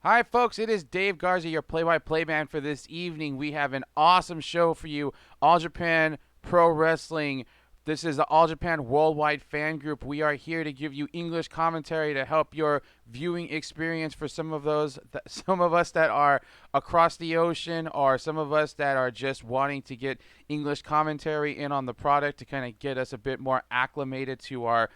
Hi, folks. It is Dave Garza, your play-by-play man for this evening. We have an awesome show for you. All Japan Pro Wrestling. This is the All Japan Worldwide Fan Group. We are here to give you English commentary to help your viewing experience for some of us that are across the ocean, or some of us that are just wanting to get English commentary in on the product to kind of get us a bit more acclimated to our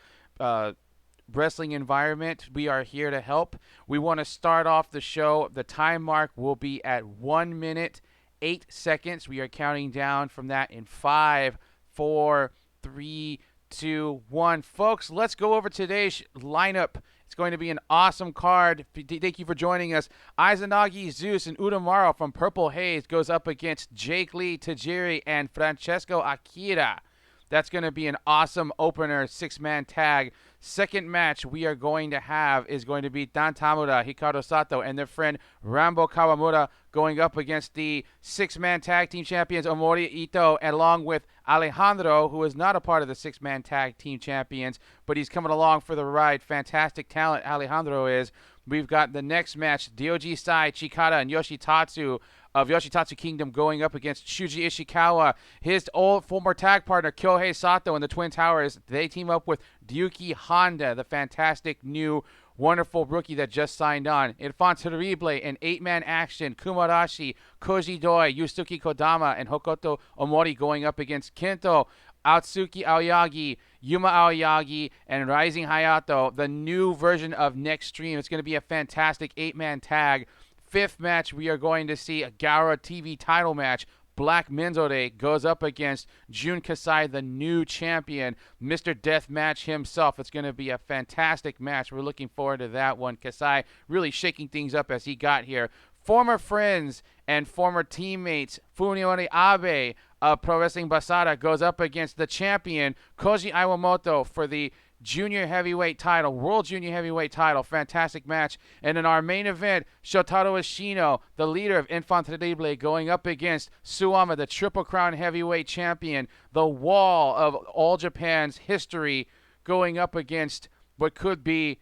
wrestling environment. We are here to help. We want to start off the show. The time mark will be at 1 minute, 8 seconds. We are counting down from that in 5, 4, 3, 2, 1. Folks, let's go over today's lineup. It's going to be an awesome card. Thank you for joining us. Izanagi, Zeus, and Udamaro from Purple Haze goes up against Jake Lee, Tajiri, and Francesco Akira. That's going to be an awesome opener, six-man tag. Second match we are going to have is going to be Dan Tamura, Hikaru Sato, and their friend Rambo Kawamura going up against the six-man tag team champions Omori Ito, along with Alejandro, who is not a part of the six-man tag team champions, but he's coming along for the ride. Fantastic talent Alejandro is. We've got the next match, Ryoji Sai, Chikara, and Yoshitatsu of Yoshitatsu Kingdom going up against Shuji Ishikawa. His old former tag partner, Kyohei Sato, and the Twin Towers. They team up with Ryuki Honda, the fantastic new wonderful rookie that just signed on. Enfant Terrible in 8-man action. Kumarashi, Koji Doi, Yusuke Kodama, and Hokuto Omori going up against Kento, Atsuki Aoyagi, Yuma Aoyagi, and Rising Hayato, the new version of Next Stream. It's going to be a fantastic 8-man tag. Fifth match, we are going to see a Gara TV title match. Black Menzore goes up against Jun Kasai, the new champion, Mr. Deathmatch himself. It's going to be a fantastic match. We're looking forward to that one. Kasai really shaking things up as he got here. Former friends and former teammates, Funiori Abe of Pro Wrestling Basara goes up against the champion, Koji Iwamoto, for the junior heavyweight title, world junior heavyweight title. Fantastic match. And in our main event, Shotaro Ishino, the leader of Enfant Terrible, going up against Suwama, the Triple Crown heavyweight champion, the wall of All Japan's history, going up against what could be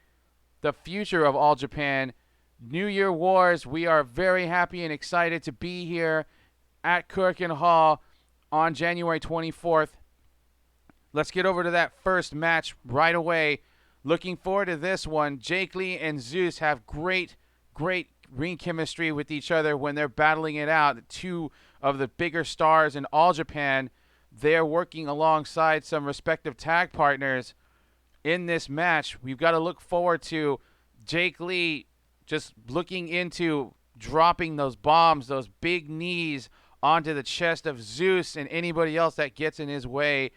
the future of All Japan. New Year Wars. We are very happy and excited to be here at Kurikan Hall on January 24th. Let's get over to that first match right away. Looking forward to this one. Jake Lee and Zeus have great ring chemistry with each other when they're battling it out. Two of the bigger stars in All Japan. They're working alongside some respective tag partners in this match. We've got to look forward to Jake Lee just looking into dropping those bombs, those big knees onto the chest of Zeus and anybody else that gets in his way.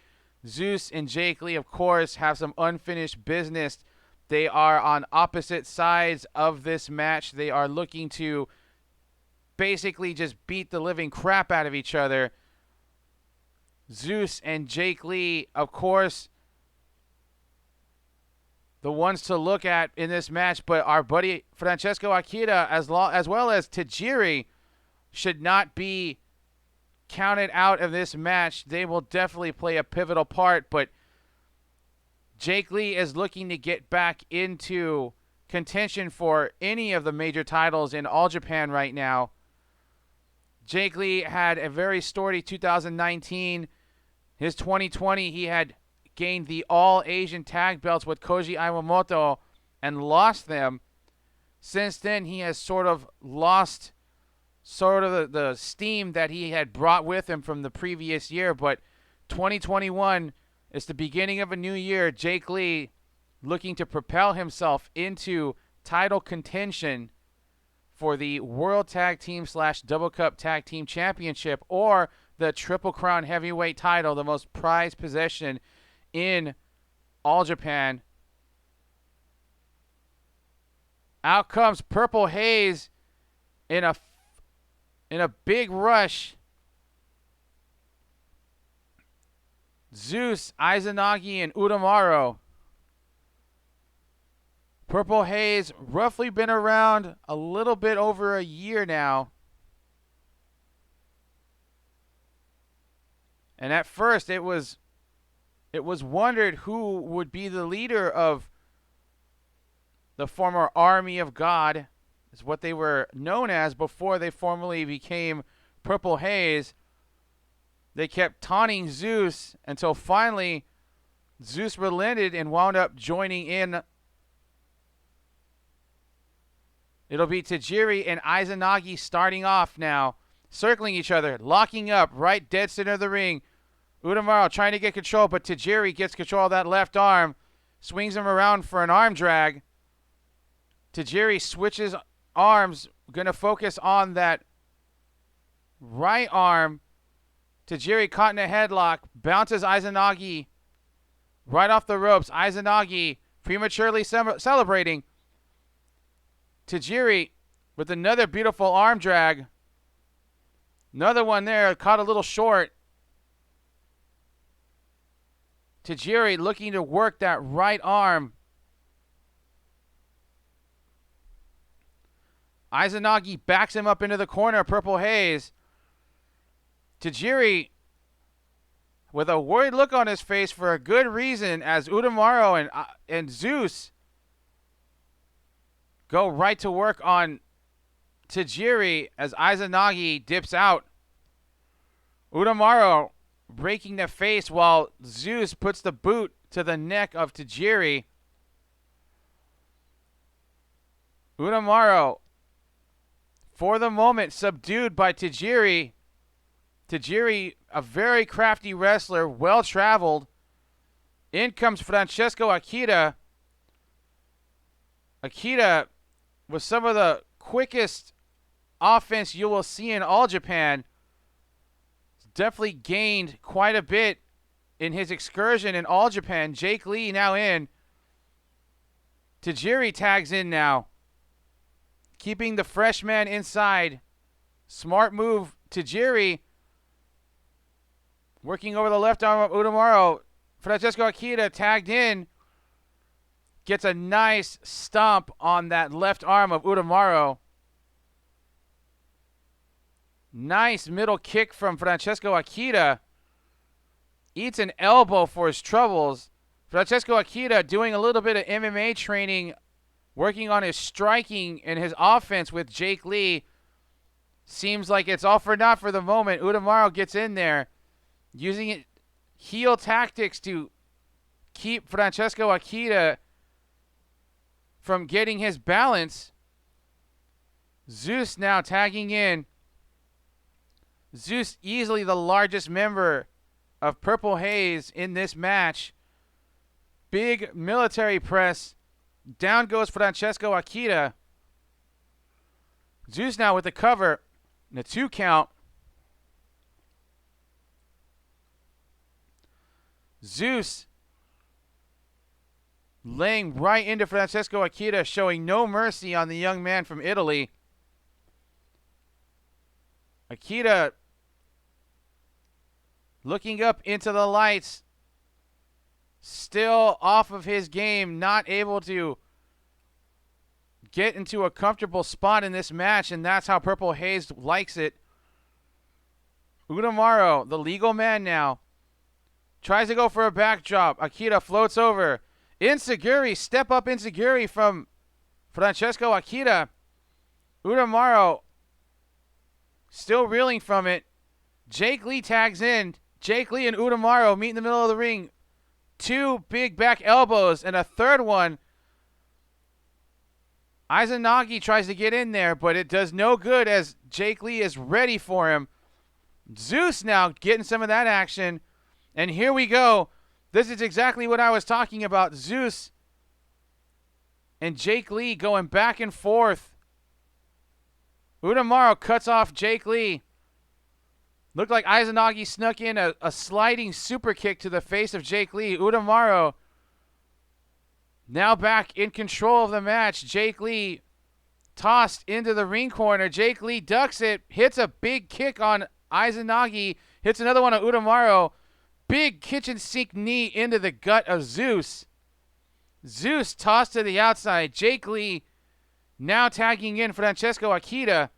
Zeus and Jake Lee, of course, have some unfinished business. They are on opposite sides of this match. They are looking to basically just beat the living crap out of each other. Zeus and Jake Lee, of course, the ones to look at in this match, but our buddy Francesco Akira as well as Tajiri should not be counted out of this match. They will definitely play a pivotal part, but Jake Lee is looking to get back into contention for any of the major titles in All Japan right now. Jake Lee had a very storied 2019. His 2020, he had gained the All Asian Tag Belts with Koji Iwamoto and lost them. Since then, he has sort of lost the steam that he had brought with him from the previous year. But 2021 is the beginning of a new year. Jake Lee looking to propel himself into title contention for the World Tag Team / Double Cup Tag Team Championship, or the Triple Crown Heavyweight title, the most prized possession in All Japan. Out comes Purple Haze in a big rush. Zeus, Izanagi, and Udamaro. Purple Haze, roughly been around a little bit over a year now. And at first it was wondered who would be the leader of the former Army of God, is what they were known as before they formally became Purple Haze. They kept taunting Zeus until finally Zeus relented and wound up joining in. It'll be Tajiri and Izanagi starting off now, circling each other, locking up right dead center of the ring. Udamaru trying to get control, but Tajiri gets control of that left arm, swings him around for an arm drag. Tajiri switches arms, going to focus on that right arm. Tajiri caught in a headlock, bounces Izanagi right off the ropes. Izanagi prematurely celebrating. Tajiri with another beautiful arm drag. Another one there, caught a little short. Tajiri looking to work that right arm. Izanagi backs him up into the corner, Purple Haze. Tajiri with a worried look on his face for a good reason as Udamaru and Zeus go right to work on Tajiri as Izanagi dips out. Udamaru breaking the face while Zeus puts the boot to the neck of Tajiri. Udamaru, for the moment, subdued by Tajiri. Tajiri, a very crafty wrestler, well-traveled. In comes Francesco Akita. Akita with some of the quickest offense you will see in All Japan. Definitely gained quite a bit in his excursion in All Japan. Jake Lee now in. Tajiri tags in now, keeping the freshman inside. Smart move, Tajiri. Working over the left arm of Udamaru. Francesco Akita tagged in. Gets a nice stomp on that left arm of Udamaru. Nice middle kick from Francesco Akita. Eats an elbow for his troubles. Francesco Akita doing a little bit of MMA training, working on his striking and his offense with Jake Lee. Seems like it's all for naught for the moment. Udamaru gets in there, using it heel tactics to keep Francesco Akita from getting his balance. Zeus now tagging in. Zeus easily the largest member of Purple Haze in this match. Big military press. Down goes Francesco Akita. Zeus now with the cover. And a 2 count. Zeus laying right into Francesco Akita, showing no mercy on the young man from Italy. Akita looking up into the lights, still off of his game, not able to get into a comfortable spot in this match, and that's how Purple Haze likes it. Udamaru, the legal man now, tries to go for a backdrop. Akita floats over. Inseguri, step up Inseguri from Francesco Akita. Udamaru still reeling from it. Jake Lee tags in. Jake Lee and Udamaru meet in the middle of the ring. 2 big back elbows and a third one. Izanagi tries to get in there, but it does no good as Jake Lee is ready for him. Zeus now getting some of that action. And here we go. This is exactly what I was talking about. Zeus and Jake Lee going back and forth. Udamaru cuts off Jake Lee. Looked like Izanagi snuck in a sliding super kick to the face of Jake Lee. Udamaru now back in control of the match. Jake Lee tossed into the ring corner. Jake Lee ducks it, hits a big kick on Izanagi, hits another one on Udamaru. Big kitchen sink knee into the gut of Zeus. Zeus tossed to the outside. Jake Lee now tagging in Francesco Akita.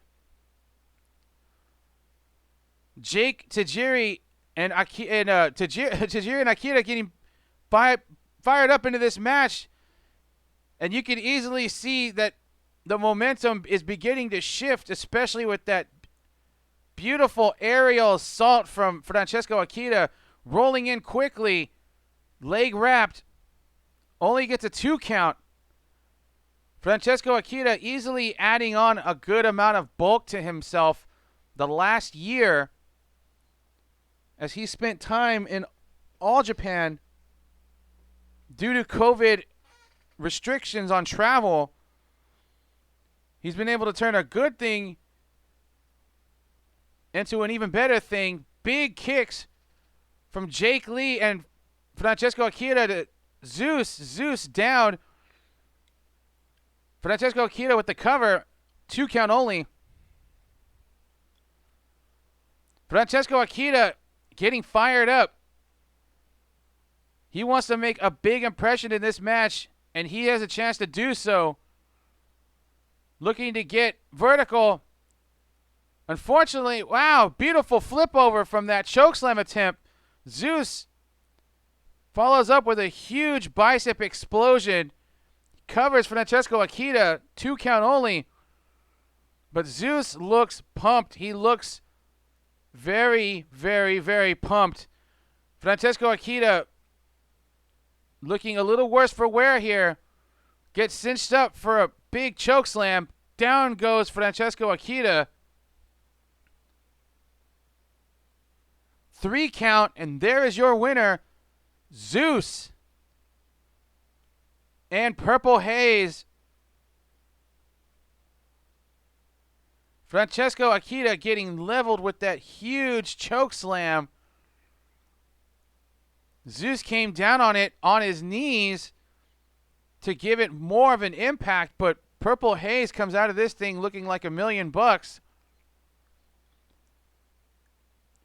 Jake, Tajiri, and Tajiri and Akita getting fired up into this match. And you can easily see that the momentum is beginning to shift, especially with that beautiful aerial assault from Francesco Akita rolling in quickly, leg wrapped, only gets a 2 count. Francesco Akita easily adding on a good amount of bulk to himself the last year as he spent time in All Japan due to COVID restrictions on travel. He's been able to turn a good thing into an even better thing. Big kicks from Jake Lee and Francesco Akita to Zeus. Zeus down. Francesco Akita with the cover. 2 count only. Francesco Akita getting fired up. He wants to make a big impression in this match, and he has a chance to do so. Looking to get vertical. Unfortunately, wow, beautiful flip over from that chokeslam attempt. Zeus follows up with a huge bicep explosion. Covers Francesco Akita, 2 count only. But Zeus looks pumped. He looks very, very, very pumped. Francesco Akita looking a little worse for wear here. Gets cinched up for a big chokeslam. Down goes Francesco Akita. 3 count, and there is your winner, Zeus. And Purple Haze. Francesco Akita getting leveled with that huge chokeslam. Zeus came down on it on his knees to give it more of an impact, but Purple Haze comes out of this thing looking like $1,000,000.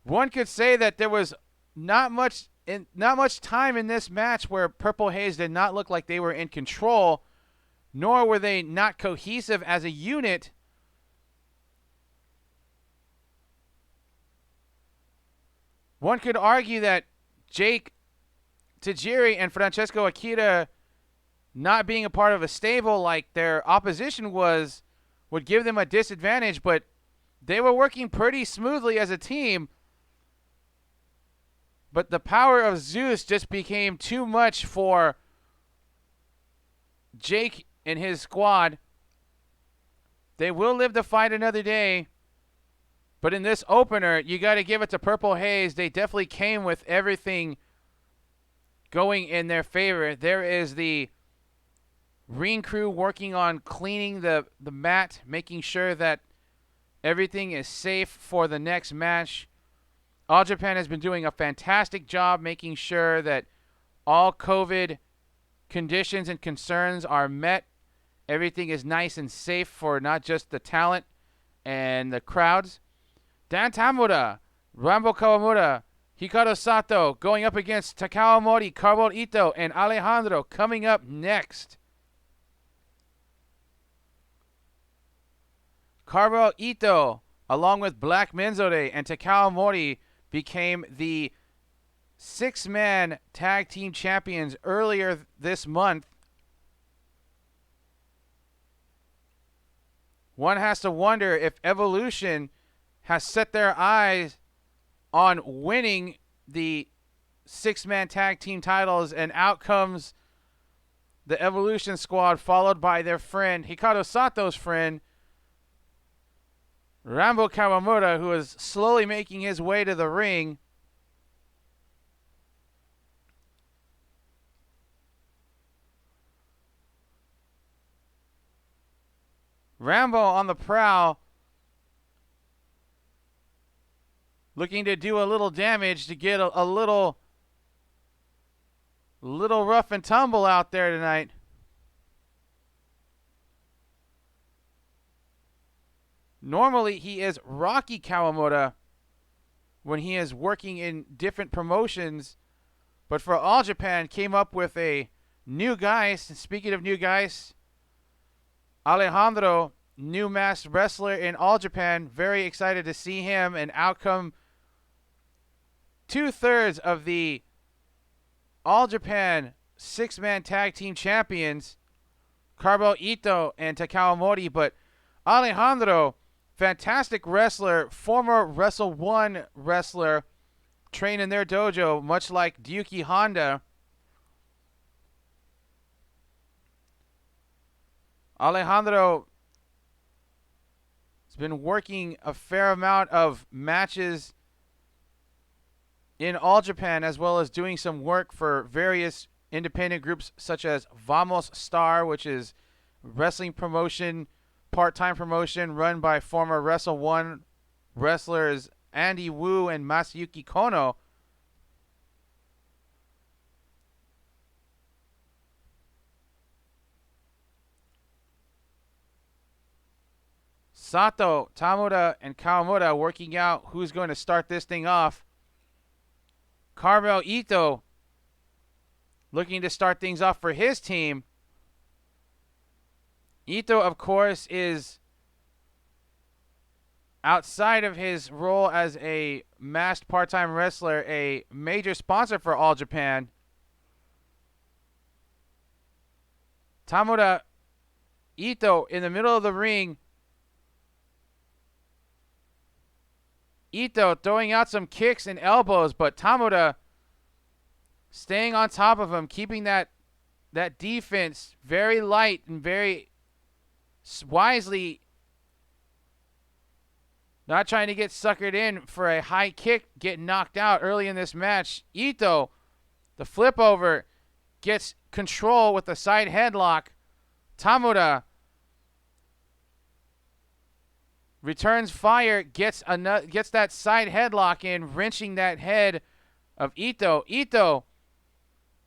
One could say that there was not much time in this match where Purple Haze did not look like they were in control, nor were they not cohesive as a unit. One could argue that Jake Tajiri and Francesco Akita not being a part of a stable like their opposition was would give them a disadvantage, but they were working pretty smoothly as a team. But the power of Zeus just became too much for Jake and his squad. They will live to fight another day. But in this opener, you got to give it to Purple Haze. They definitely came with everything going in their favor. There is the ring crew working on cleaning the mat, making sure that everything is safe for the next match. All Japan has been doing a fantastic job making sure that all COVID conditions and concerns are met. Everything is nice and safe for not just the talent and the crowds. Dan Tamura, Rambo Kawamura, Hikaru Sato going up against Takao Mori, Karuo Ito, and Alejandro coming up next. Karuo Ito, along with Black Menzore and Takao Mori, became the 6-man tag team champions earlier this month. One has to wonder if Evolution has set their eyes on winning the 6-man tag team titles, and out comes the Evolution squad, followed by their friend, Hikaru Sato's friend, Rambo Kawamura, who is slowly making his way to the ring. Rambo on the prowl, looking to do a little damage to get a little rough and tumble out there tonight. Normally, he is Rocky Kawamura when he is working in different promotions. But for All Japan, came up with a new guy. Speaking of new guys, Alejandro, new masked wrestler in All Japan. Very excited to see him. And out come 2/3 of the All Japan 6-man tag team champions. Carbo Ito and Takao Mori, but Alejandro, fantastic wrestler, former Wrestle One wrestler, trained in their dojo, much like Ryuki Honda. Alejandro has been working a fair amount of matches in All Japan, as well as doing some work for various independent groups such as Vamos Star, which is wrestling promotion, part-time promotion run by former Wrestle One wrestlers Andy Wu and Masayuki Kono. Sato, Tamura, and Kawamura working out who's going to start this thing off. Carmel Ito looking to start things off for his team. Ito, of course, is outside of his role as a masked part-time wrestler, a major sponsor for All Japan. Tamura Ito in the middle of the ring. Ito throwing out some kicks and elbows, but Tamura staying on top of him, keeping that defense very light and very wisely, not trying to get suckered in for a high kick, getting knocked out early in this match. Ito, the flip over, gets control with the side headlock. Tamura returns fire, gets that side headlock in, wrenching that head of Ito. Ito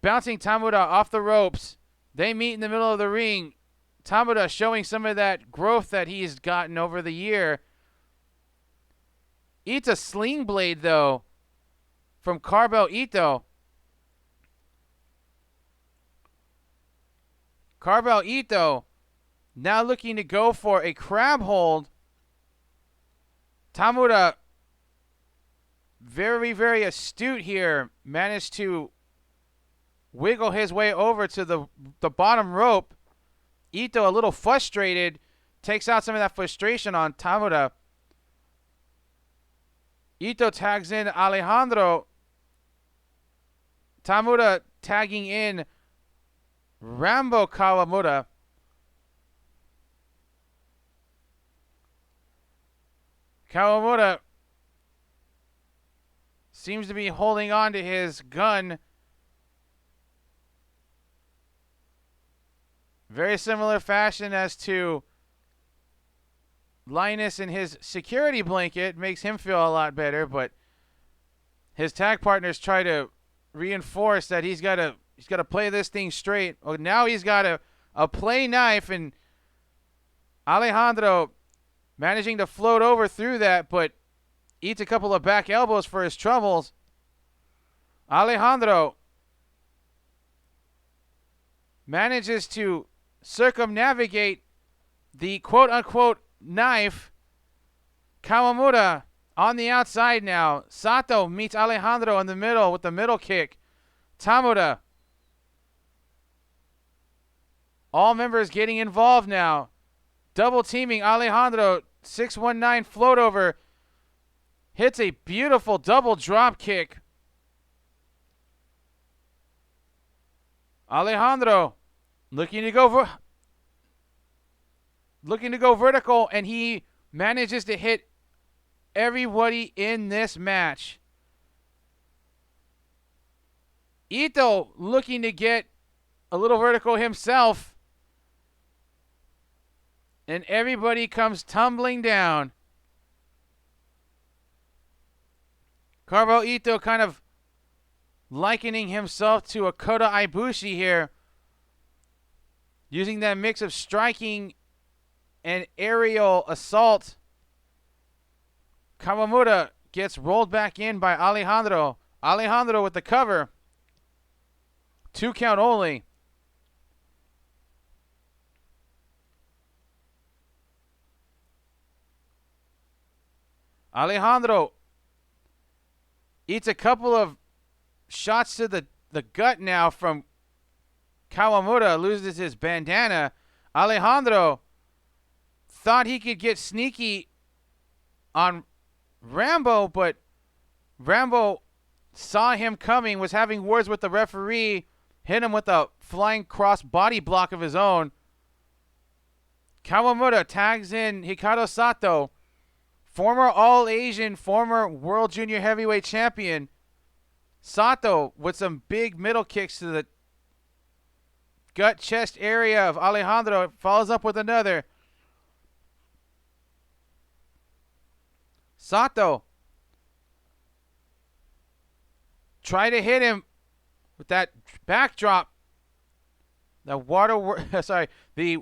bouncing Tamura off the ropes. They meet in the middle of the ring. Tamura showing some of that growth that he's gotten over the year. Eats a sling blade, though, from Carbo Ito. Carbo Ito now looking to go for a crab hold. Tamura, very, very astute here, managed to wiggle his way over to the bottom rope. Ito, a little frustrated, takes out some of that frustration on Tamura. Ito tags in Alejandro. Tamura tagging in Rambo Kawamura. Kawamura seems to be holding on to his gun. Very similar fashion as to Linus and his security blanket. Makes him feel a lot better, but his tag partners try to reinforce that he's got to play this thing straight. Oh, now he's got a play knife, and Alejandro managing to float over through that, but eats a couple of back elbows for his troubles. Alejandro manages to circumnavigate the quote-unquote knife. Kawamura on the outside now. Sato meets Alejandro in the middle with the middle kick. Tamura. All members getting involved now. Double teaming Alejandro. 619 float over. Hits a beautiful double drop kick. Alejandro looking to go vertical, and he manages to hit everybody in this match. Ito looking to get a little vertical himself, and everybody comes tumbling down. Carbo Ito kind of likening himself to a Kota Ibushi here, using that mix of striking and aerial assault. Kawamura gets rolled back in by Alejandro. Alejandro with the cover. 2 count only. Alejandro eats a couple of shots to the gut now from Kawamura. Loses his bandana. Alejandro thought he could get sneaky on Rambo, but Rambo saw him coming, was having words with the referee, hit him with a flying cross body block of his own. Kawamura tags in Hikaru Sato, former All-Asian, former World Junior Heavyweight Champion. Sato with some big middle kicks to the gut chest area of Alejandro. Follows up with another. Sato try to hit him with that backdrop. The the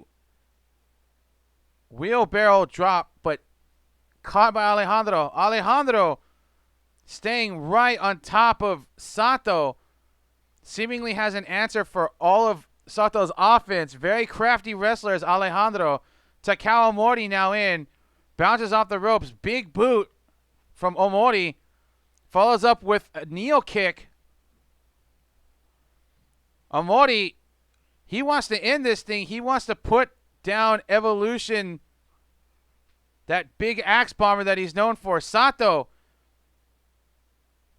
wheelbarrow drop, but caught by Alejandro. Alejandro staying right on top of Sato. Seemingly has an answer for all of Sato's offense. Very crafty wrestler is Alejandro. Takao Omori now in. Bounces off the ropes. Big boot from Omori. Follows up with a knee kick. Omori, he wants to end this thing. He wants to put down Evolution, that big axe bomber that he's known for. Sato,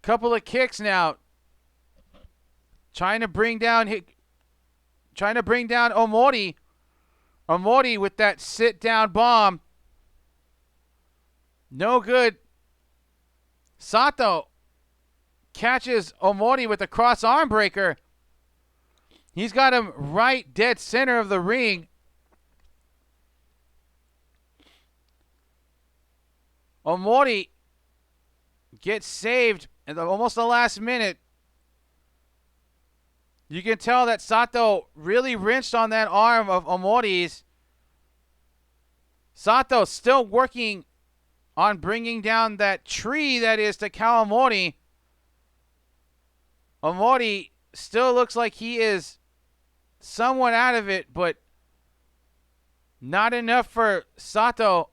couple of kicks now. Trying to bring down Omori. Omori with that sit-down bomb. No good. Sato catches Omori with a cross arm breaker. He's got him right dead center of the ring. Omori gets saved at almost the last minute. You can tell that Sato really wrenched on that arm of Omori's. Sato still working on bringing down that tree that is Takao Omori. Omori still looks like he is somewhat out of it, but not enough for Sato.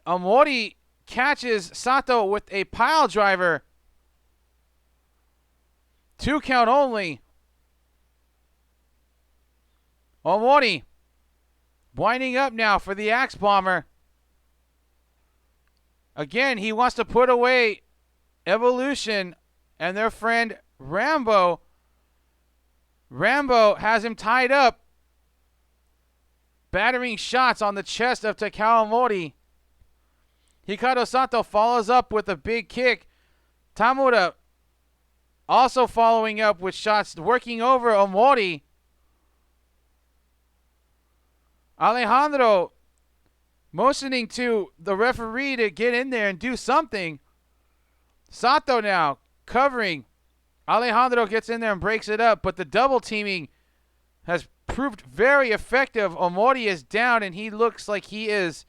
Omori catches Sato with a pile driver. 2 count only. Omori winding up now for the axe bomber. Again, he wants to put away Evolution and their friend Rambo. Rambo has him tied up, battering shots on the chest of Takao Omori. Hikaru Sato follows up with a big kick. Tamura also following up with shots, working over Omori. Alejandro motioning to the referee to get in there and do something. Sato now covering. Alejandro gets in there and breaks it up, but the double teaming has proved very effective. Omori is down, and he looks like he is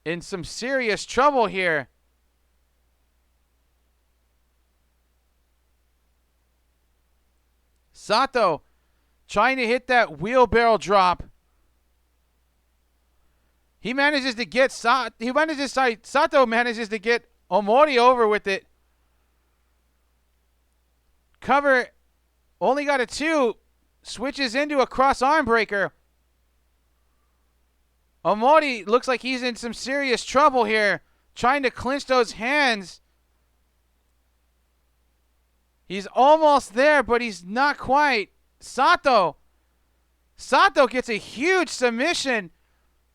in some serious trouble here. Sato trying to hit that wheelbarrow drop. Sato manages to get Omori over with it. Cover, only got a 2. Switches into a cross arm breaker. Omori looks like he's in some serious trouble here, trying to clinch those hands. He's almost there, but he's not quite. Sato gets a huge submission.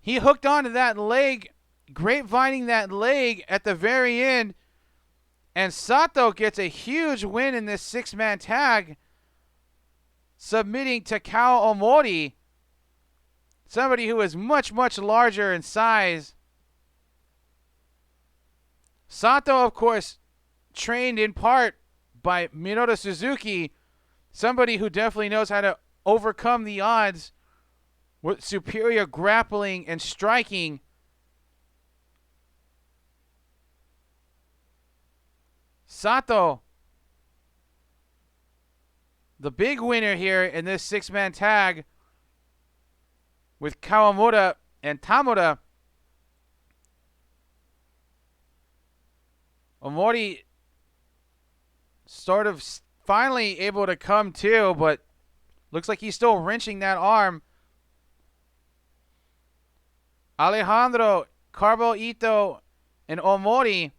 He hooked onto that leg, grapevining that leg at the very end. And Sato gets a huge win in this 6-man tag, submitting Takao Omori, somebody who is much, much larger in size. Sato, of course, trained in part by Minoru Suzuki, somebody who definitely knows how to overcome the odds with superior grappling and striking. Sato, the big winner here in this 6-man tag with Kawamura and Tamura. Omori sort of finally able to come to, but Looks like he's still wrenching that arm. Alejandro, Carbo Ito, and Omori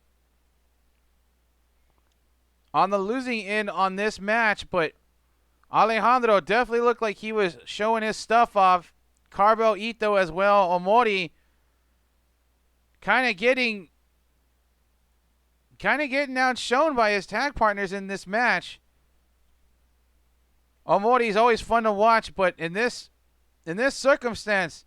on the losing end on this match, but Alejandro definitely looked like he was showing his stuff off. Carbo Ito as well. Omori kind of getting outshone by his tag partners in this match. Omori's always fun to watch, but in this circumstance,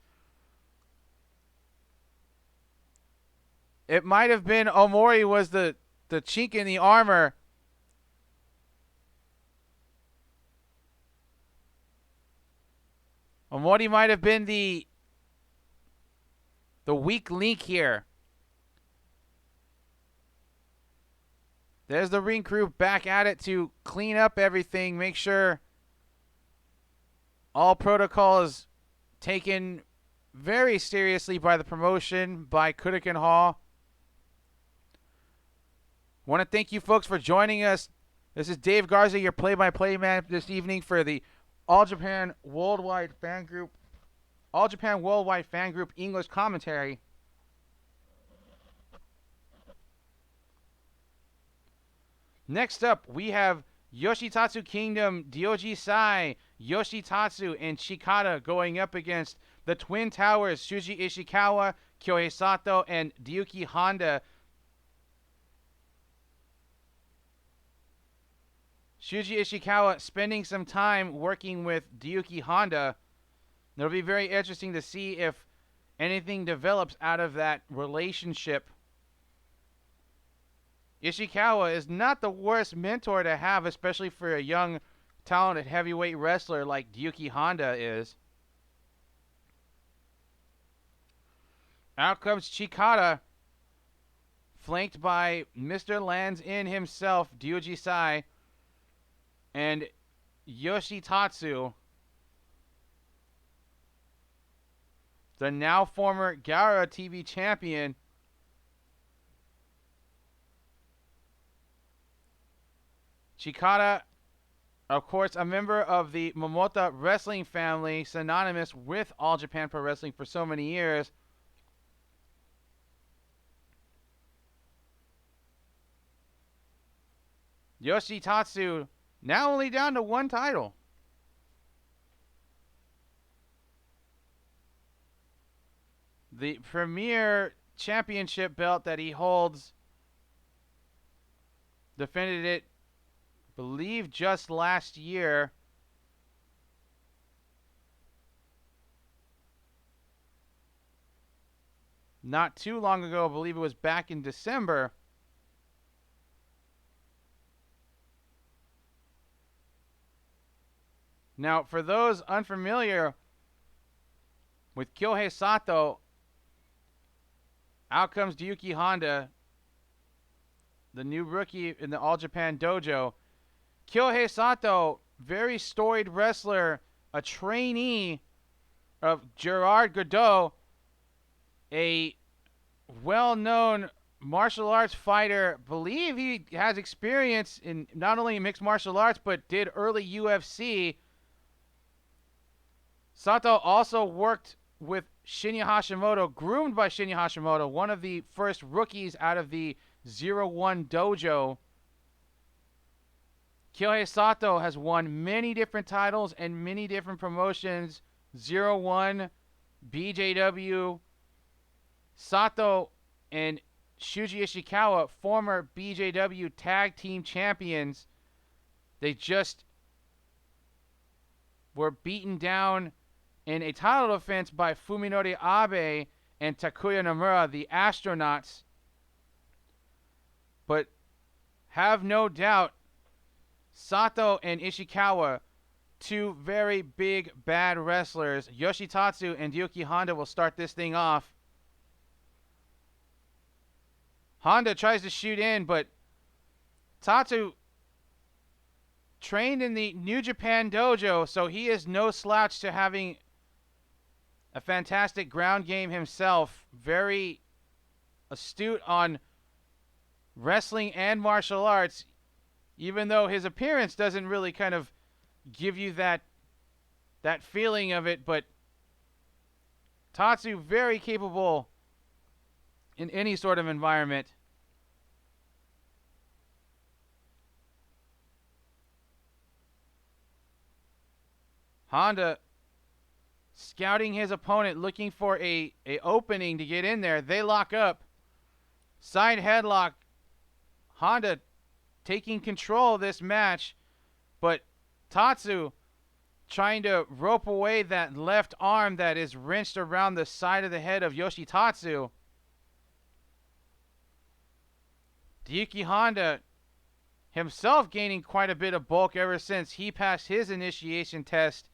it might have been Omori was the chink in the armor. Omori might have been the weak link here. There's the ring crew back at it to clean up everything, make sure all protocol is taken very seriously by the promotion, by Kurikan Hall. Want to thank you folks for joining us. This is Dave Garza, your play-by-play man this evening for the All Japan Worldwide Fan Group English commentary. Next up, we have Yoshitatsu Kingdom, Dyoji Sai, Yoshitatsu, and Chikata going up against the Twin Towers, Shuji Ishikawa, Kyohei Sato, and Ryuki Honda. Shuji Ishikawa spending some time working with Ryuki Honda. It'll be very interesting to see if anything develops out of that relationship. Ishikawa is not the worst mentor to have, especially for a young, talented heavyweight wrestler like Ryuki Honda is. Out comes Chikata, flanked by Mr. Lands End himself, Dyoji Sai, and Yoshitatsu, the now former Gara TV champion. Chikata, of course, a member of the Momota wrestling family, synonymous with All Japan Pro Wrestling for so many years. Yoshitatsu now only down to one title. The premier championship belt that he holds, defended it, I believe, just last year. Not too long ago, I believe it was back in December. Now, for those unfamiliar with Kyohei Sato, out comes Ryuki Honda, the new rookie in the All Japan Dojo. Kyohei Sato, very storied wrestler, a trainee of Gerard Godot, a well-known martial arts fighter. Believe he has experience in not only mixed martial arts, but did early UFC. Sato also worked with Shinya Hashimoto, groomed by Shinya Hashimoto, one of the first rookies out of the 01 dojo. Kyohei Sato has won many different titles and many different promotions. 01, BJW. Sato and Shuji Ishikawa, former BJW tag team champions. They just were beaten down in a title defense by Fuminori Abe and Takuya Nomura, the Astronauts. But have no doubt, Sato and Ishikawa, two very big, bad wrestlers. Yoshitatsu and Ryuki Honda will start this thing off. Honda tries to shoot in, but Tatsu trained in the New Japan Dojo, so he is no slouch to having a fantastic ground game himself. Very astute on wrestling and martial arts, even though his appearance doesn't really kind of give you that that feeling of it, but Tatsu very capable in any sort of environment. Honda scouting his opponent, looking for a opening to get in there. They lock up. Side headlock. Honda taking control of this match, but Tatsu trying to rope away that left arm that is wrenched around the side of the head of Yoshitatsu. Ryuki Honda himself gaining quite a bit of bulk ever since he passed his initiation test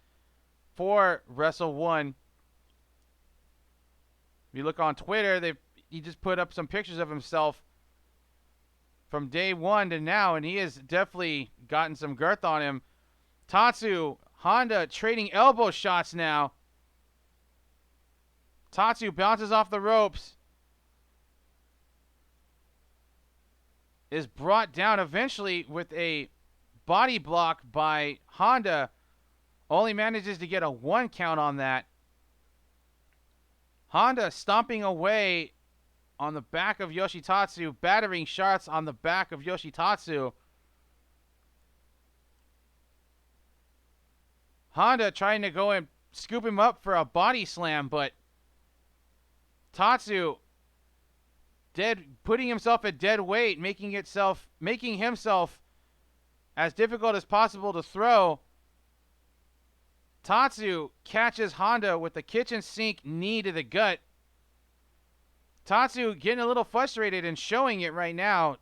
for Wrestle 1. If you look on Twitter, he just put up some pictures of himself from day one to now, and he has definitely gotten some girth on him. Tatsu, Honda trading elbow shots now. Tatsu bounces off the ropes. Is brought down eventually with a body block by Honda. Only manages to get a 1 count on that. Honda stomping away on the back of Yoshitatsu, battering shots on the back of Yoshitatsu. Honda trying to go and scoop him up for a body slam, but Tatsu putting himself at dead weight, making himself as difficult as possible to throw. Tatsu catches Honda with the kitchen sink knee to the gut. Tatsu getting a little frustrated and showing it right now,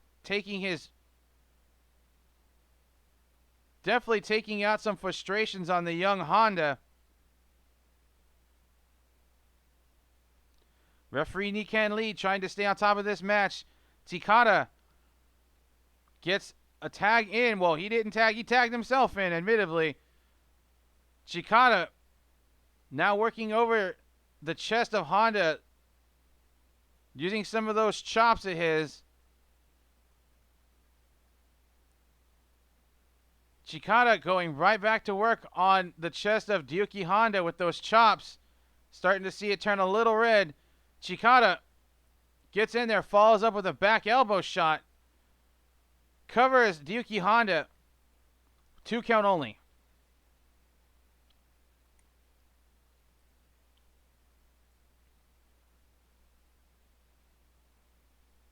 definitely taking out some frustrations on the young Honda. Referee Nikan Lee trying to stay on top of this match. Takada gets a tag in. Well, he didn't tag. He tagged himself in, admittedly. Takada now working over the chest of Honda, using some of those chops of his. Takada going right back to work on the chest of Ryuki Honda with those chops. Starting to see it turn a little red. Takada gets in there, follows up with a back elbow shot. Covers Ryuki Honda. 2 count only.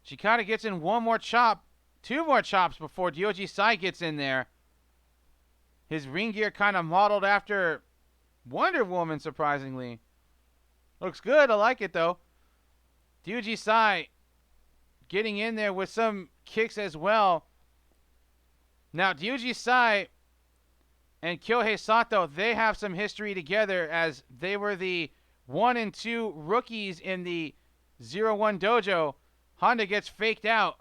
Takada gets in 1 more chop. 2 more chops before Ryoji Sai gets in there. His ring gear kind of modeled after Wonder Woman, surprisingly. Looks good. I like it, though. Ryoji Sai getting in there with some kicks as well. Now, Ryoji Sai and Kyohei Sato, they have some history together as they were the 1 and 2 rookies in the 0-1 dojo. Honda gets faked out.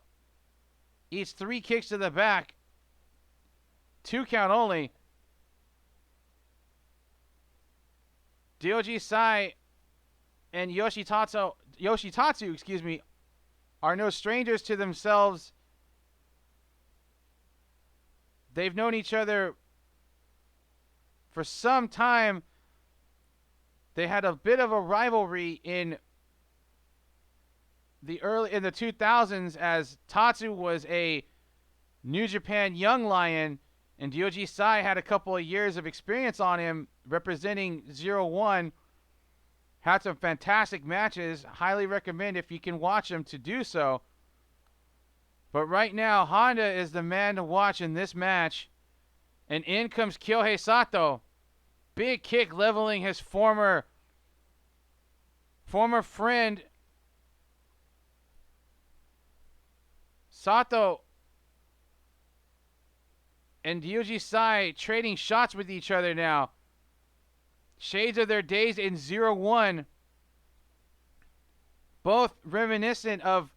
Eats 3 kicks to the back. 2 count only. Ryoji Sai and Yoshitatsu, are no strangers to themselves. They've known each other for some time. They had a bit of a rivalry in the 2000s as Tatsu was a New Japan Young Lion and Ryoji Sai had a couple of years of experience on him representing 0-1. Had some fantastic matches. Highly recommend if you can watch them to do so. But right now, Honda is the man to watch in this match. And in comes Kyohei Sato. Big kick leveling his former friend. Sato and Ryoji Sai trading shots with each other now. Shades of their days in 0-1. Both reminiscent of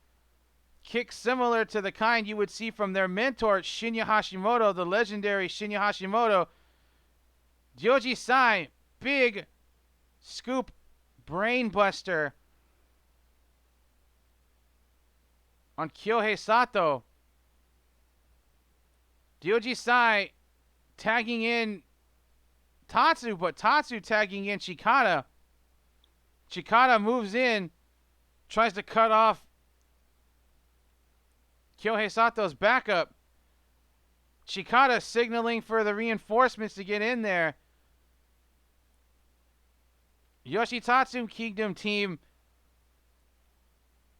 kicks similar to the kind you would see from their mentor, Shinya Hashimoto, the legendary Shinya Hashimoto. Ryoji Sai, big scoop brain buster on Kyohei Sato. Ryoji Sai tagging in Tatsu, but Tatsu tagging in Chikara. Chikara moves in, tries to cut off Kyohei Sato's backup. Chikara signaling for the reinforcements to get in there. Yoshitatsu Kingdom team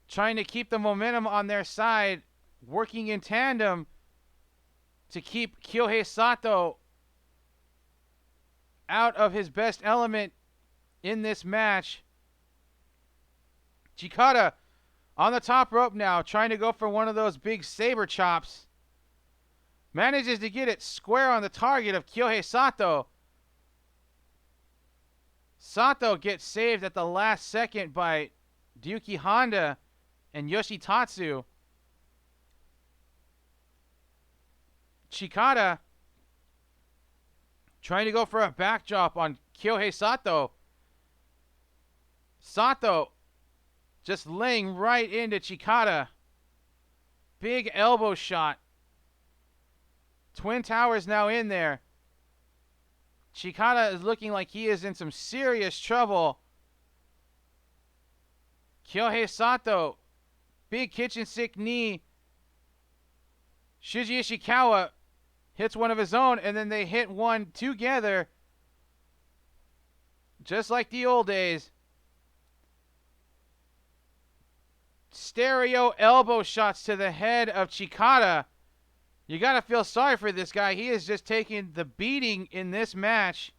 trying to keep the momentum on their side, working in tandem to keep Kyohei Sato out of his best element in this match. Chikara on the top rope now, trying to go for one of those big saber chops. Manages to get it square on the target of Kyohei Sato. Sato gets saved at the last second by Ryuki Honda and Yoshitatsu. Chikara trying to go for a backdrop on Kyohei Sato. Sato just laying right into Chikara. Big elbow shot. Twin Towers now in there. Chikara is looking like he is in some serious trouble. Kyohei Sato, big kitchen sink knee. Shuji Ishikawa hits one of his own, and then they hit one together. Just like the old days. Stereo elbow shots to the head of Chikara. You got to feel sorry for this guy. He is just taking the beating in this match.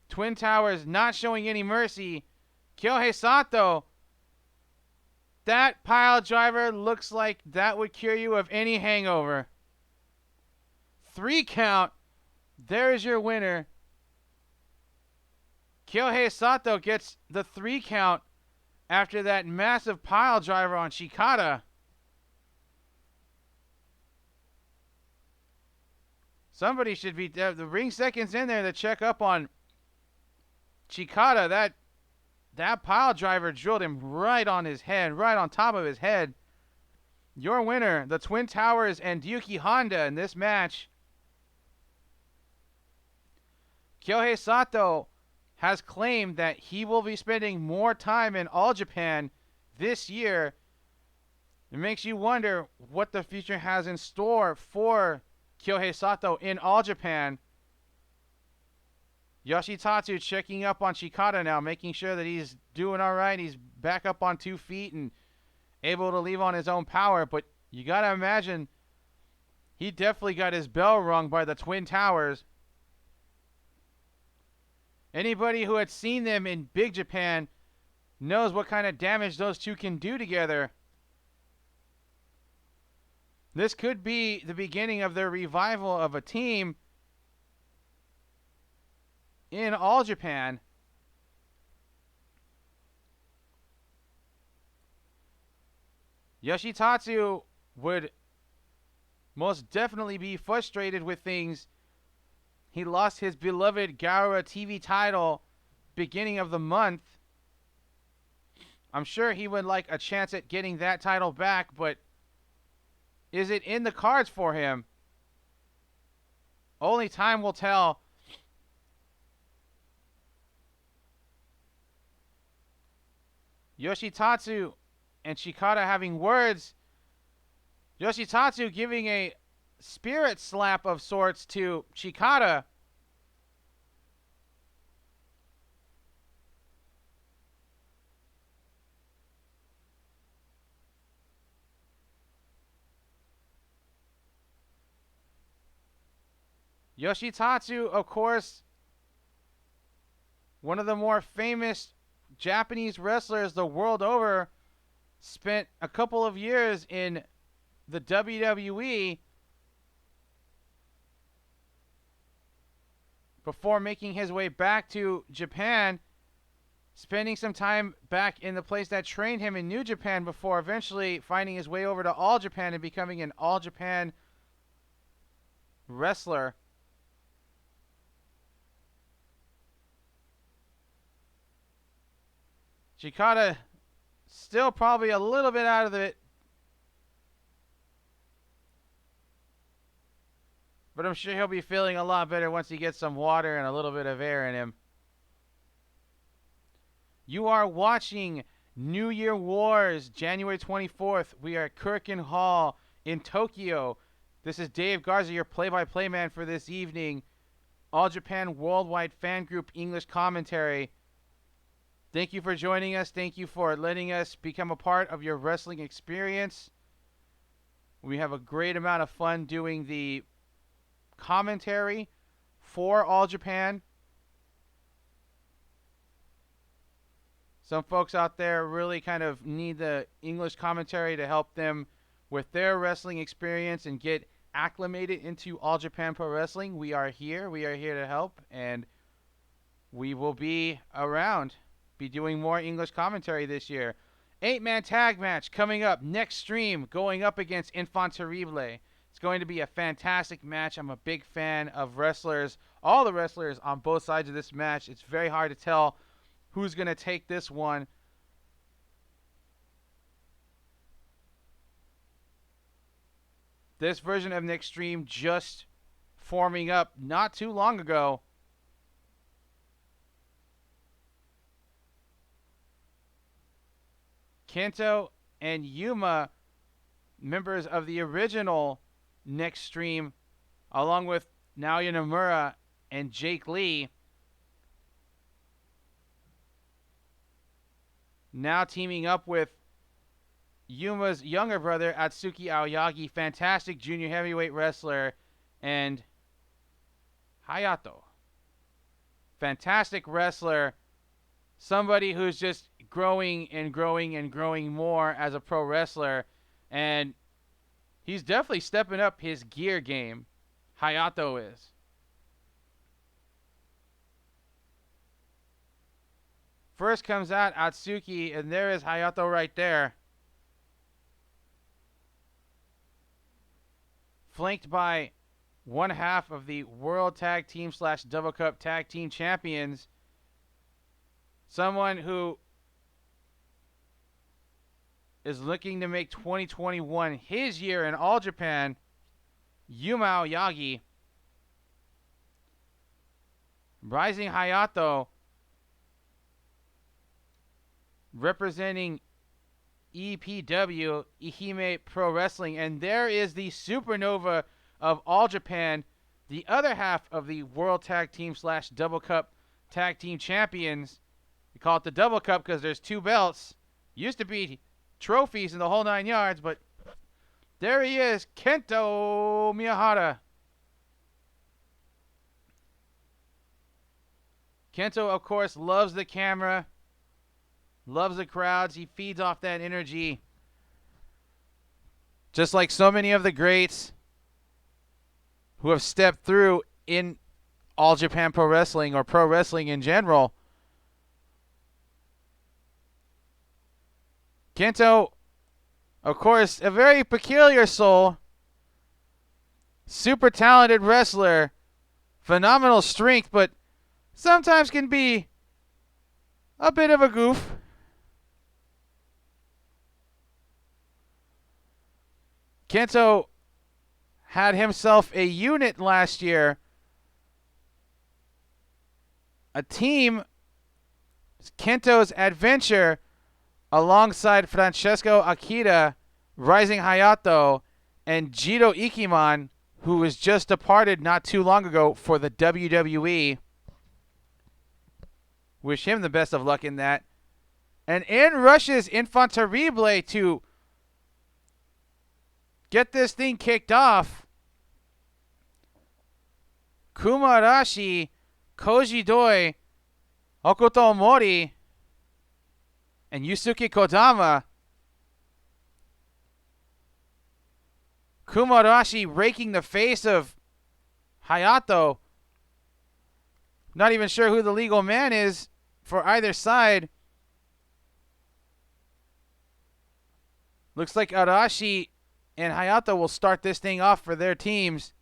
Twin Towers not showing any mercy. Kyohei Sato. That pile driver looks like that would cure you of any hangover. 3 count. There's your winner. Kyohei Sato gets the 3 count after that massive pile driver on Chikara. Somebody should be the ring seconds in there to check up on Chikara. That pile driver drilled him right on his head, right on top of his head. Your winner, the Twin Towers and Ryuki Honda in this match. Kyohei Sato has claimed that he will be spending more time in All Japan this year. It makes you wonder what the future has in store for Kyohei Sato in All Japan. Yoshitatsu checking up on Chikara now, making sure that he's doing all right. He's back up on 2 feet and able to leave on his own power. But you got to imagine he definitely got his bell rung by the Twin Towers. Anybody who had seen them in Big Japan knows what kind of damage those two can do together. This could be the beginning of their revival of a team in All Japan. Yoshitatsu would most definitely be frustrated with things. He lost his beloved Gaora TV title beginning of the month. I'm sure he would like a chance at getting that title back, but is it in the cards for him? Only time will tell. Yoshitatsu and Chikara having words. Yoshitatsu giving a spirit slap of sorts to Chikara. Yoshitatsu, of course, one of the more famous Japanese wrestlers the world over, spent a couple of years in the WWE before making his way back to Japan, spending some time back in the place that trained him in New Japan before eventually finding his way over to All Japan and becoming an All Japan wrestler. Chikara still probably a little bit out of it. But I'm sure he'll be feeling a lot better once he gets some water and a little bit of air in him. You are watching New Year Wars, January 24th. We are at Kurikan Hall in Tokyo. This is Dave Garza, your play-by-play man for this evening. All Japan Worldwide Fan Group English commentary. Thank you for joining us. Thank you for letting us become a part of your wrestling experience. We have a great amount of fun doing the commentary for All Japan. Some folks out there really kind of need the English commentary to help them with their wrestling experience and get acclimated into All Japan Pro Wrestling. We are here. We are here to help, and we will be around, be doing more English commentary this year. 8-man tag match coming up next stream, going up against Infant Terrible. It's going to be a fantastic match. I'm a big fan of wrestlers, all the wrestlers on both sides of this match. It's very hard to tell who's going to take this one. This version of Next Stream just forming up not too long ago. Kento and Yuma, members of the original Next Stream, along with Naoya Nomura and Jake Lee, now teaming up with Yuma's younger brother, Atsuki Aoyagi, fantastic junior heavyweight wrestler, and Hayato, fantastic wrestler, somebody who's just growing and growing and growing more as a pro wrestler, and he's definitely stepping up his gear game. Hayato is. First comes out Atsuki, and there is Hayato right there. Flanked by one half of the World Tag Team / Double Cup Tag Team Champions. Someone who is looking to make 2021 his year in All Japan, Yuma Aoyagi. Rising Hayato, representing EPW, Ehime Pro Wrestling. And there is the supernova of All Japan, the other half of the World Tag Team / Double Cup Tag Team Champions. We call it the Double Cup because there's two belts. Used to be trophies in the whole 9 yards, but there he is, Kento Miyahara. Kento, of course, loves the camera, loves the crowds. He feeds off that energy. Just like so many of the greats who have stepped through in All Japan Pro Wrestling or pro wrestling in general. Kento, of course, a very peculiar soul. Super talented wrestler. Phenomenal strength, but sometimes can be a bit of a goof. Kento had himself a unit last year. A team, Kento's Adventure, alongside Francesco Akira, Rising Hayato, and Jiro Ikiman, who was just departed not too long ago for the WWE. Wish him the best of luck in that. And in rushes Infant Terrible to get this thing kicked off. Kumarashi, Koji Doi, Hokuto Mori, and Yusuke Kodama. Kumarashi raking the face of Hayato. Not even sure who the legal man is for either side. Looks like Arashi and Hayato will start this thing off for their teams.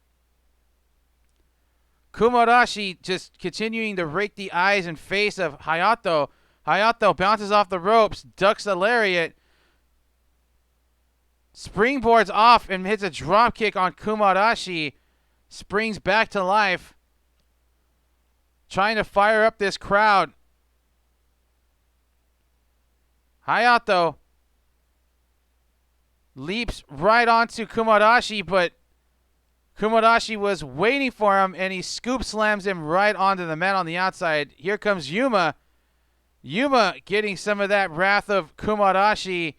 Kumarashi just continuing to rake the eyes and face of Hayato. Hayato bounces off the ropes, ducks a lariat, springboards off and hits a drop kick on Kumarashi. springs back to life, trying to fire up this crowd. Hayato leaps right onto Kumabayashi, but Kumabayashi was waiting for him, and he scoop slams him right onto the mat on the outside. Here comes Yuma. Yuma getting some of that wrath of Kumabayashi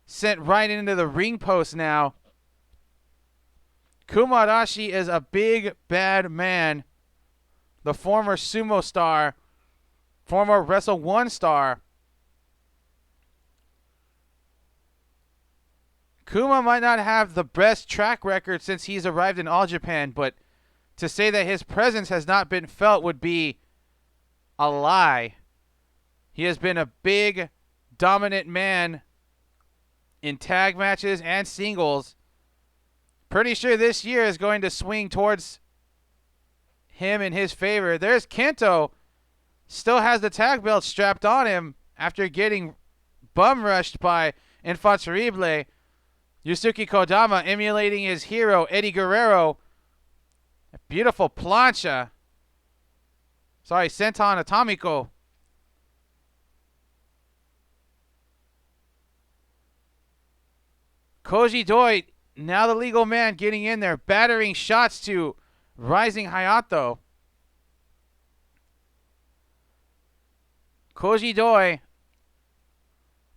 sent right into the ring post now. Kumabayashi is a big, bad man. The former sumo star, former Wrestle 1 star. Kuma might not have the best track record since he's arrived in All Japan, but to say that his presence has not been felt would be a lie. He has been a big, dominant man in tag matches and singles. Pretty sure this year is going to swing towards him in his favor. There's Kento. Still has the tag belt strapped on him after getting bum rushed by Enfant Terrible. Yusuke Kodama emulating his hero, Eddie Guerrero. A beautiful plancha. Sorry, Senton Atomico. Koji Doi, now the legal man, getting in there, battering shots to Rising Hayato. Koji Doi,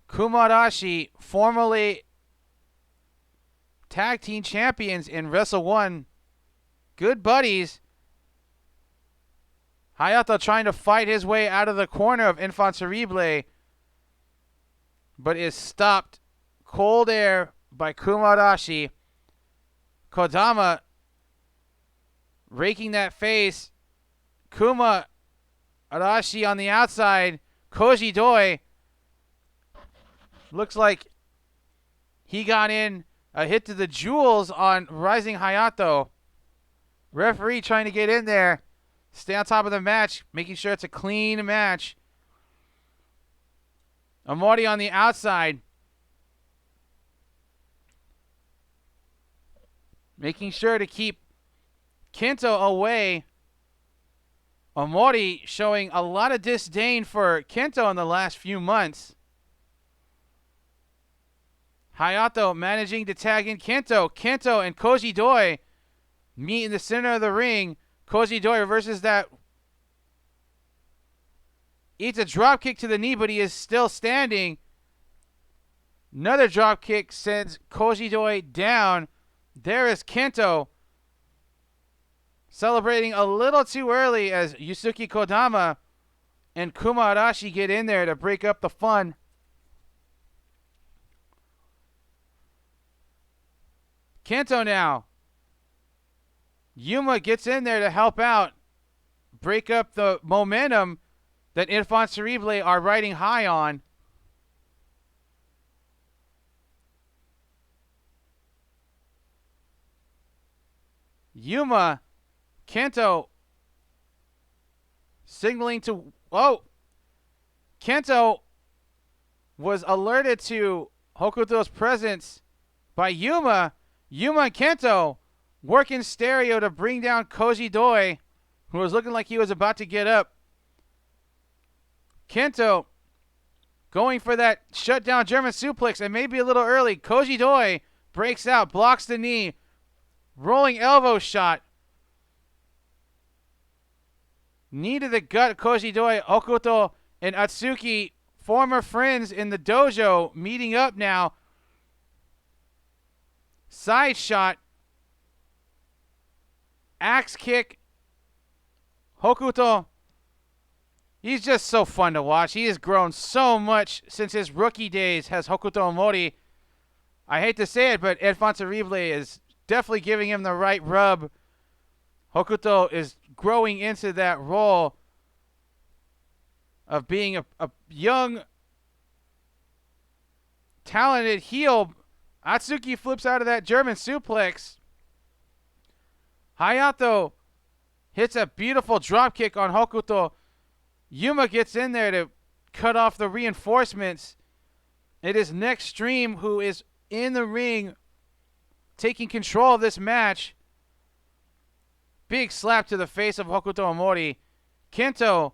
Kumabayashi, formerly tag team champions in Wrestle 1. Good buddies. Hayato trying to fight his way out of the corner of Enfant Terrible, but is stopped cold air by Kumabayashi. Kodama raking that face. Kumabayashi on the outside. Koji Doi looks like he got in a hit to the jewels on Rising Hayato. Referee trying to get in there, stay on top of the match, making sure it's a clean match. Amori on the outside, making sure to keep Kento away. Amori showing a lot of disdain for Kento in the last few months. Hayato managing to tag in Kento. Kento and Koji Doi meet in the center of the ring. Koji Doi reverses that. Eats a drop kick to the knee, but he is still standing. Another drop kick sends Koji Doi down. There is Kento celebrating a little too early as Yusuke Kodama and Kumabayashi get in there to break up the fun. Kento now. Yuma gets in there to help out, break up the momentum that Enfant Terrible are riding high on. Yuma, Kento signaling to... Oh! Kento was alerted to Hokuto's presence by Yuma. Yuma and Kento working stereo to bring down Koji Doi, who was looking like he was about to get up. Kento going for that shutdown German suplex, and maybe a little early. Koji Doi breaks out, blocks the knee, rolling elbow shot. Knee to the gut, Koji Doi. Hokuto and Atsuki, former friends in the dojo, meeting up now. Side shot. Axe kick. Hokuto. He's just so fun to watch. He has grown so much since his rookie days as Hokuto Omori. I hate to say it, but Enfant Terrible is definitely giving him the right rub. Hokuto is growing into that role of being a young, talented heel. Atsuki flips out of that German suplex. Hayato hits a beautiful drop kick on Hokuto. Yuma gets in there to cut off the reinforcements. It is Next Stream who is in the ring taking control of this match. Big slap to the face of Hokuto Omori. Kento,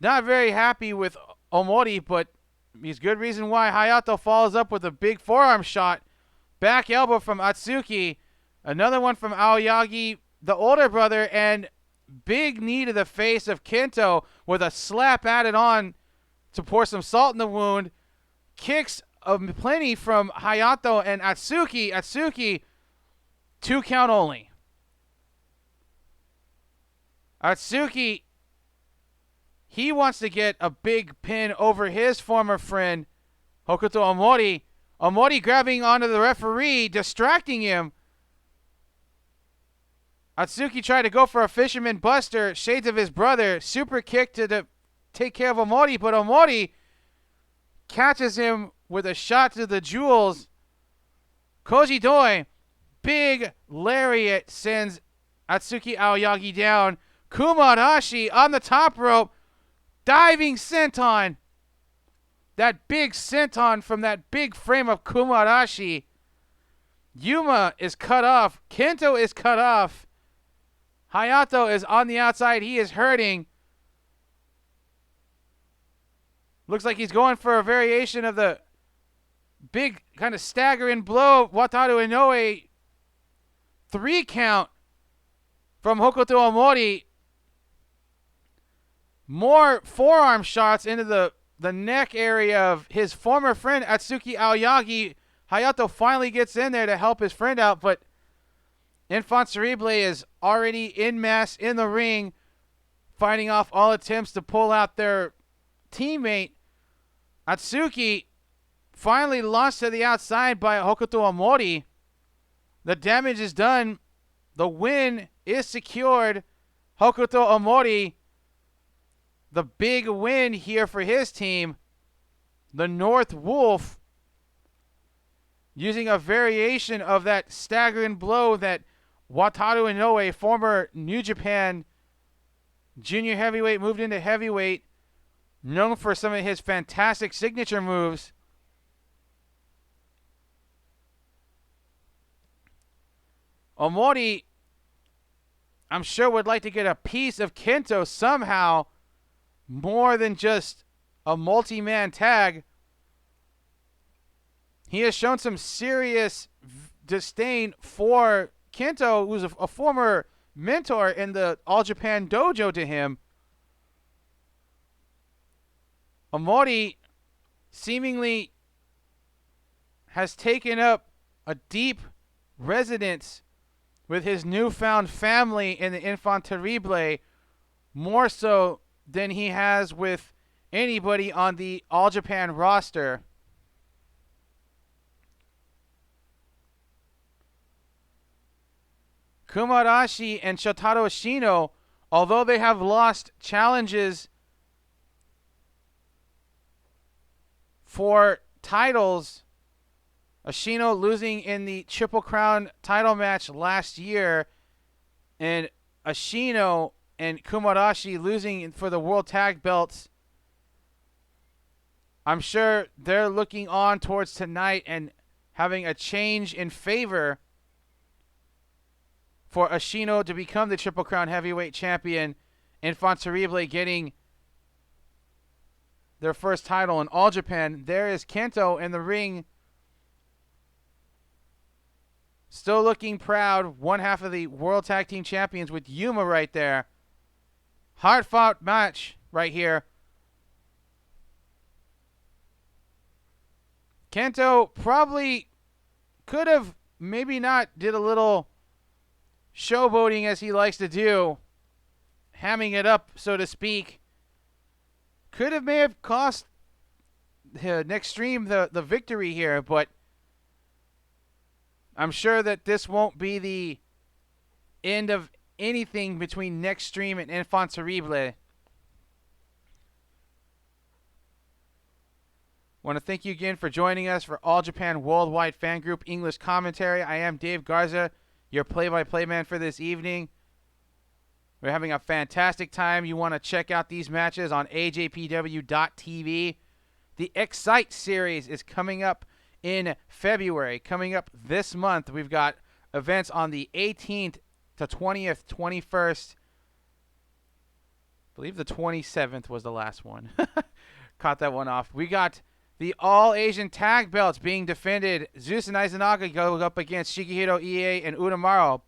not very happy with Omori, but there's good reason why. Hayato follows up with a big forearm shot. Back elbow from Atsuki. Another one from Aoyagi, the older brother, and big knee to the face of Kento with a slap added on to pour some salt in the wound. Kicks of plenty from Hayato and Atsuki. Atsuki, 2 count only. Atsuki, he wants to get a big pin over his former friend, Hokuto Omori. Omori grabbing onto the referee, distracting him. Atsuki tried to go for a fisherman buster, shades of his brother, super kick to take care of Omori, but Omori catches him with a shot to the jewels. Koji Doi, big lariat, sends Atsuki Aoyagi down. Kumarashi on the top rope, diving senton. That big senton from that big frame of Kumarashi. Yuma is cut off. Kento is cut off. Hayato is on the outside. He is hurting. Looks like he's going for a variation of the big kind of staggering blow. Wataru Inoue. 3 count from Hokuto Omori. More forearm shots into the neck area of his former friend Atsuki Aoyagi. Hayato finally gets in there to help his friend out, but Infant Terrible is already en masse in the ring, fighting off all attempts to pull out their teammate. Atsuki finally launched to the outside by Hokuto Omori. The damage is done. The win is secured. Hokuto Omori, the big win here for his team. The North Wolf, using a variation of that staggering blow that Wataru Inoue, former New Japan junior heavyweight, moved into heavyweight, known for some of his fantastic signature moves. Omori, I'm sure, would like to get a piece of Kento somehow, more than just a multi-man tag. He has shown some serious disdain for Kento, who's a former mentor in the All Japan dojo to him. Omori seemingly has taken up a deep residence with his newfound family in the Infant Terrible, more so than he has with anybody on the All Japan roster. Kumarashi and Shotaro Ashino, although they have lost challenges for titles, Ashino losing in the Triple Crown title match last year, and Ashino and Kumarashi losing for the World Tag Belts. I'm sure they're looking on towards tonight and having a change in favor for Ashino to become the Triple Crown Heavyweight Champion. Infant Terrible getting their first title in All Japan. There is Kento in the ring, still looking proud. One half of the World Tag Team Champions with Yuma right there. Hard-fought match right here. Kento probably could have maybe not did a little showboating as he likes to do, hamming it up, so to speak. May have cost Next Stream the victory here, but I'm sure that this won't be the end of anything between Next Stream and Infant Terrible. Want to thank you again for joining us for All Japan Worldwide Fan Group English Commentary. I am Dave Garza, your play-by-play man for this evening. We're having a fantastic time. You want to check out these matches on AJPW.tv. The Excite series is coming up in February. Coming up this month, we've got events on the 18th the 20th, 21st. I believe the 27th was the last one. Caught that one off. We got the All-Asian Tag Belts being defended. Zeus and Aizunaga go up against Shigehiro Ie and Udamaro.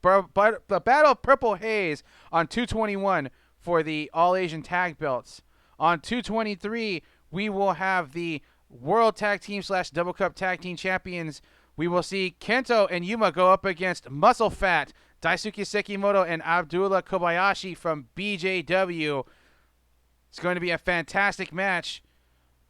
The Battle of Purple Haze on 221 for the All-Asian Tag Belts. On 223, we will have the World Tag Team / Double Cup Tag Team Champions. We will see Kento and Yuma go up against Muscle Fat, Daisuke Sekimoto, and Abdullah Kobayashi from BJW. It's going to be a fantastic match.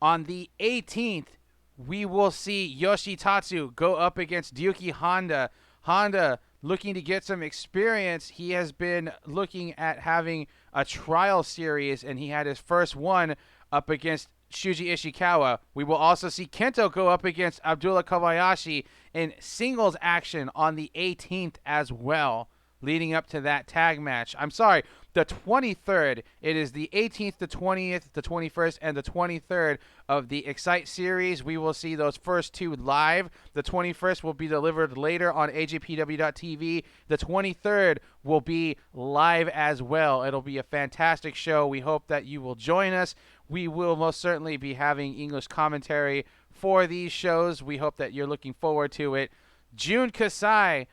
On the 18th, we will see Yoshitatsu go up against Ryuki Honda. Honda looking to get some experience. He has been looking at having a trial series, and he had his first one up against Shuji Ishikawa. We will also see Kento go up against Abdullah Kobayashi in singles action on the 18th as well, leading up to that tag match. I'm sorry, the 23rd. It is the 18th, the 20th, the 21st, and the 23rd of the Excite series. We will see those first two live. The 21st will be delivered later on AJPW.TV. The 23rd will be live as well. It'll be a fantastic show. We hope that you will join us. We will most certainly be having English commentary for these shows. We hope that you're looking forward to it. Jun Kasai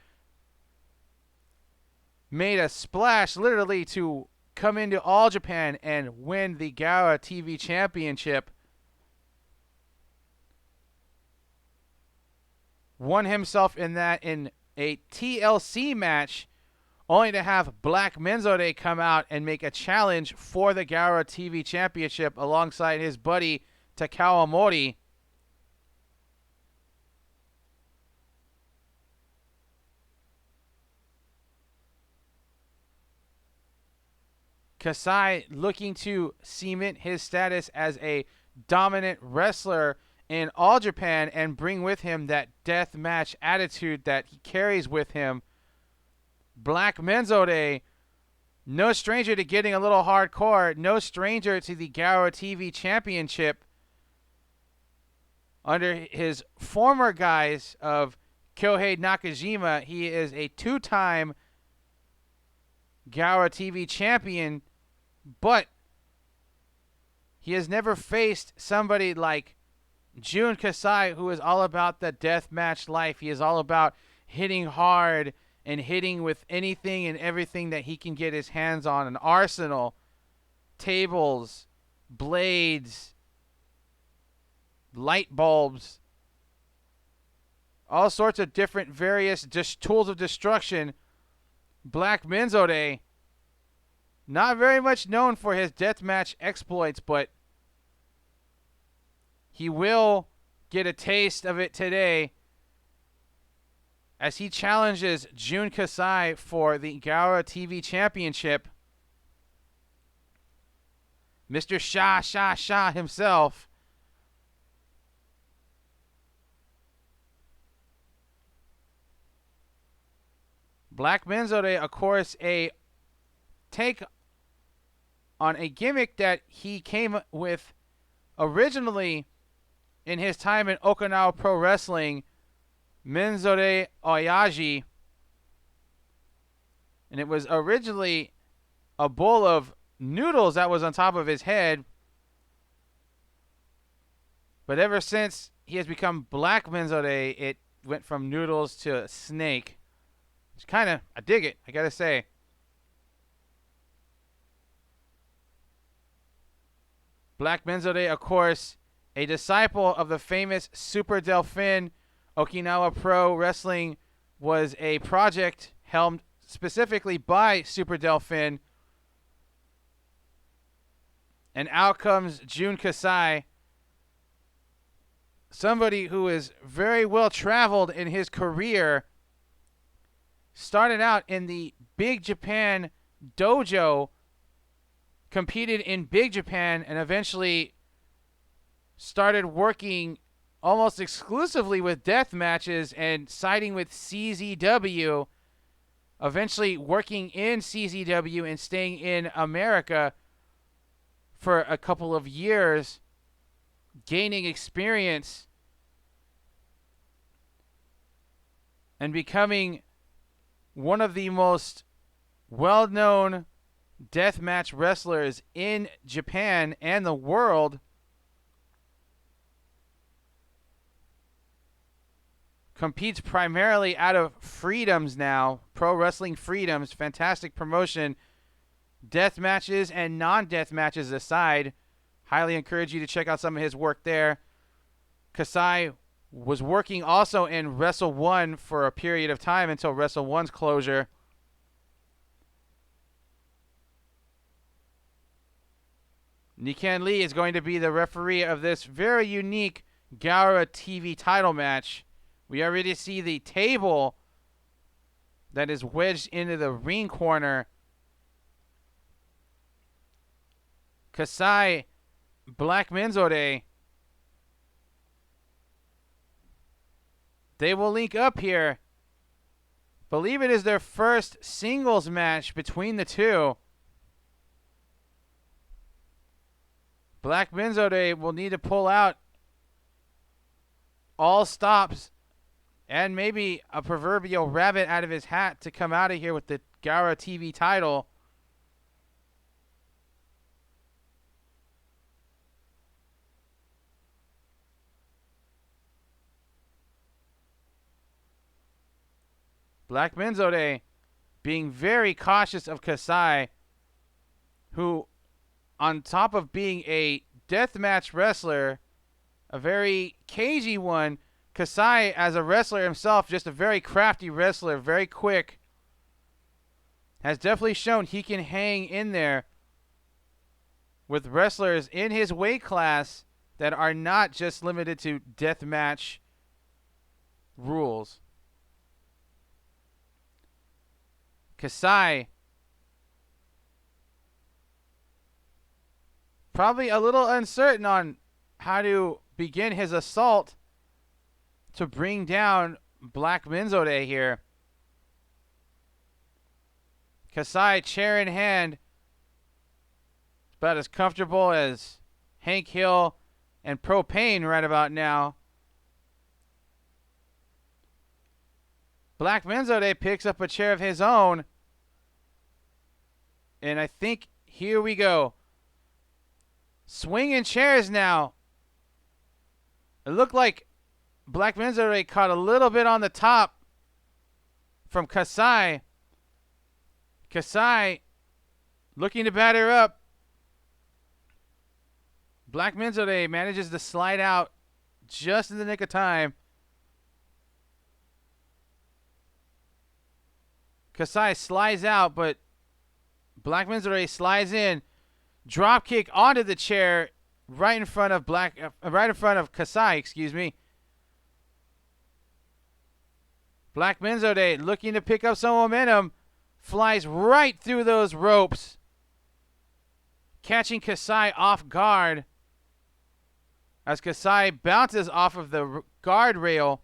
made a splash literally to come into All Japan and win the Gara TV Championship. Won himself in that in a TLC match, only to have Black Menzore come out and make a challenge for the Gara TV Championship alongside his buddy Takao Mori. Kasai looking to cement his status as a dominant wrestler in All Japan and bring with him that death match attitude that he carries with him. Black Menzore, no stranger to getting a little hardcore, no stranger to the Gara TV Championship. Under his former guise of Kyohei Nakajima, he is a two-time Gara TV champion, but he has never faced somebody like Jun Kasai, who is all about the deathmatch life. He is all about hitting hard and hitting with anything and everything that he can get his hands on. An arsenal, tables, blades, light bulbs, all sorts of different various tools of destruction. Black Menzore, not very much known for his deathmatch exploits, but he will get a taste of it today as he challenges Jun Kasai for the Gara TV Championship. Mr. Sha himself. Black Menzore, of course, a take on a gimmick that he came with originally in his time in Okinawa Pro Wrestling, Menzore Oyaji. And it was originally a bowl of noodles that was on top of his head. But ever since he has become Black Menzore, it went from noodles to snake. It's kind of, I dig it, I gotta say. Black Menzore, of course, a disciple of the famous Super Delfin. Okinawa Pro Wrestling was a project helmed specifically by Super Delfin. And out comes Jun Kasai, somebody who is very well traveled in his career. Started out in the Big Japan dojo, competed in Big Japan, and eventually started working almost exclusively with death matches and siding with CZW, eventually working in CZW and staying in America for a couple of years, gaining experience and becoming one of the most well-known deathmatch wrestlers in Japan and the world. Competes primarily out of Freedoms now. Pro Wrestling Freedoms. Fantastic promotion. Death matches and non-death matches aside. Highly encourage you to check out some of his work there. Kasai was working also in Wrestle 1 for a period of time until Wrestle 1's closure. Nikan Lee is going to be the referee of this very unique Gaora TV title match. We already see the table that is wedged into the ring corner. Kasai, Black Menzore. They will link up here. Believe it is their first singles match between the two. Black Menzore will need to pull out all stops and maybe a proverbial rabbit out of his hat to come out of here with the Gaora TV title. Black Menzore being very cautious of Kasai, who, on top of being a deathmatch wrestler, a very cagey one, Kasai, as a wrestler himself, just a very crafty wrestler, very quick, has definitely shown he can hang in there with wrestlers in his weight class that are not just limited to deathmatch rules. Kasai, probably a little uncertain on how to begin his assault to bring down Black Menzore here. Kasai, chair in hand, about as comfortable as Hank Hill and Propane right about now. Black Menzore picks up a chair of his own. And I think here we go. Swinging chairs now. It looked like Black Menzore caught a little bit on the top from Kasai. Kasai looking to batter up. Black Menzore manages to slide out just in the nick of time. Kasai slides out, but Black Menzore slides in. Drop kick onto the chair right in front of Kasai, excuse me. Black Menzore looking to pick up some momentum, flies right through those ropes, catching Kasai off guard as Kasai bounces off of the guardrail.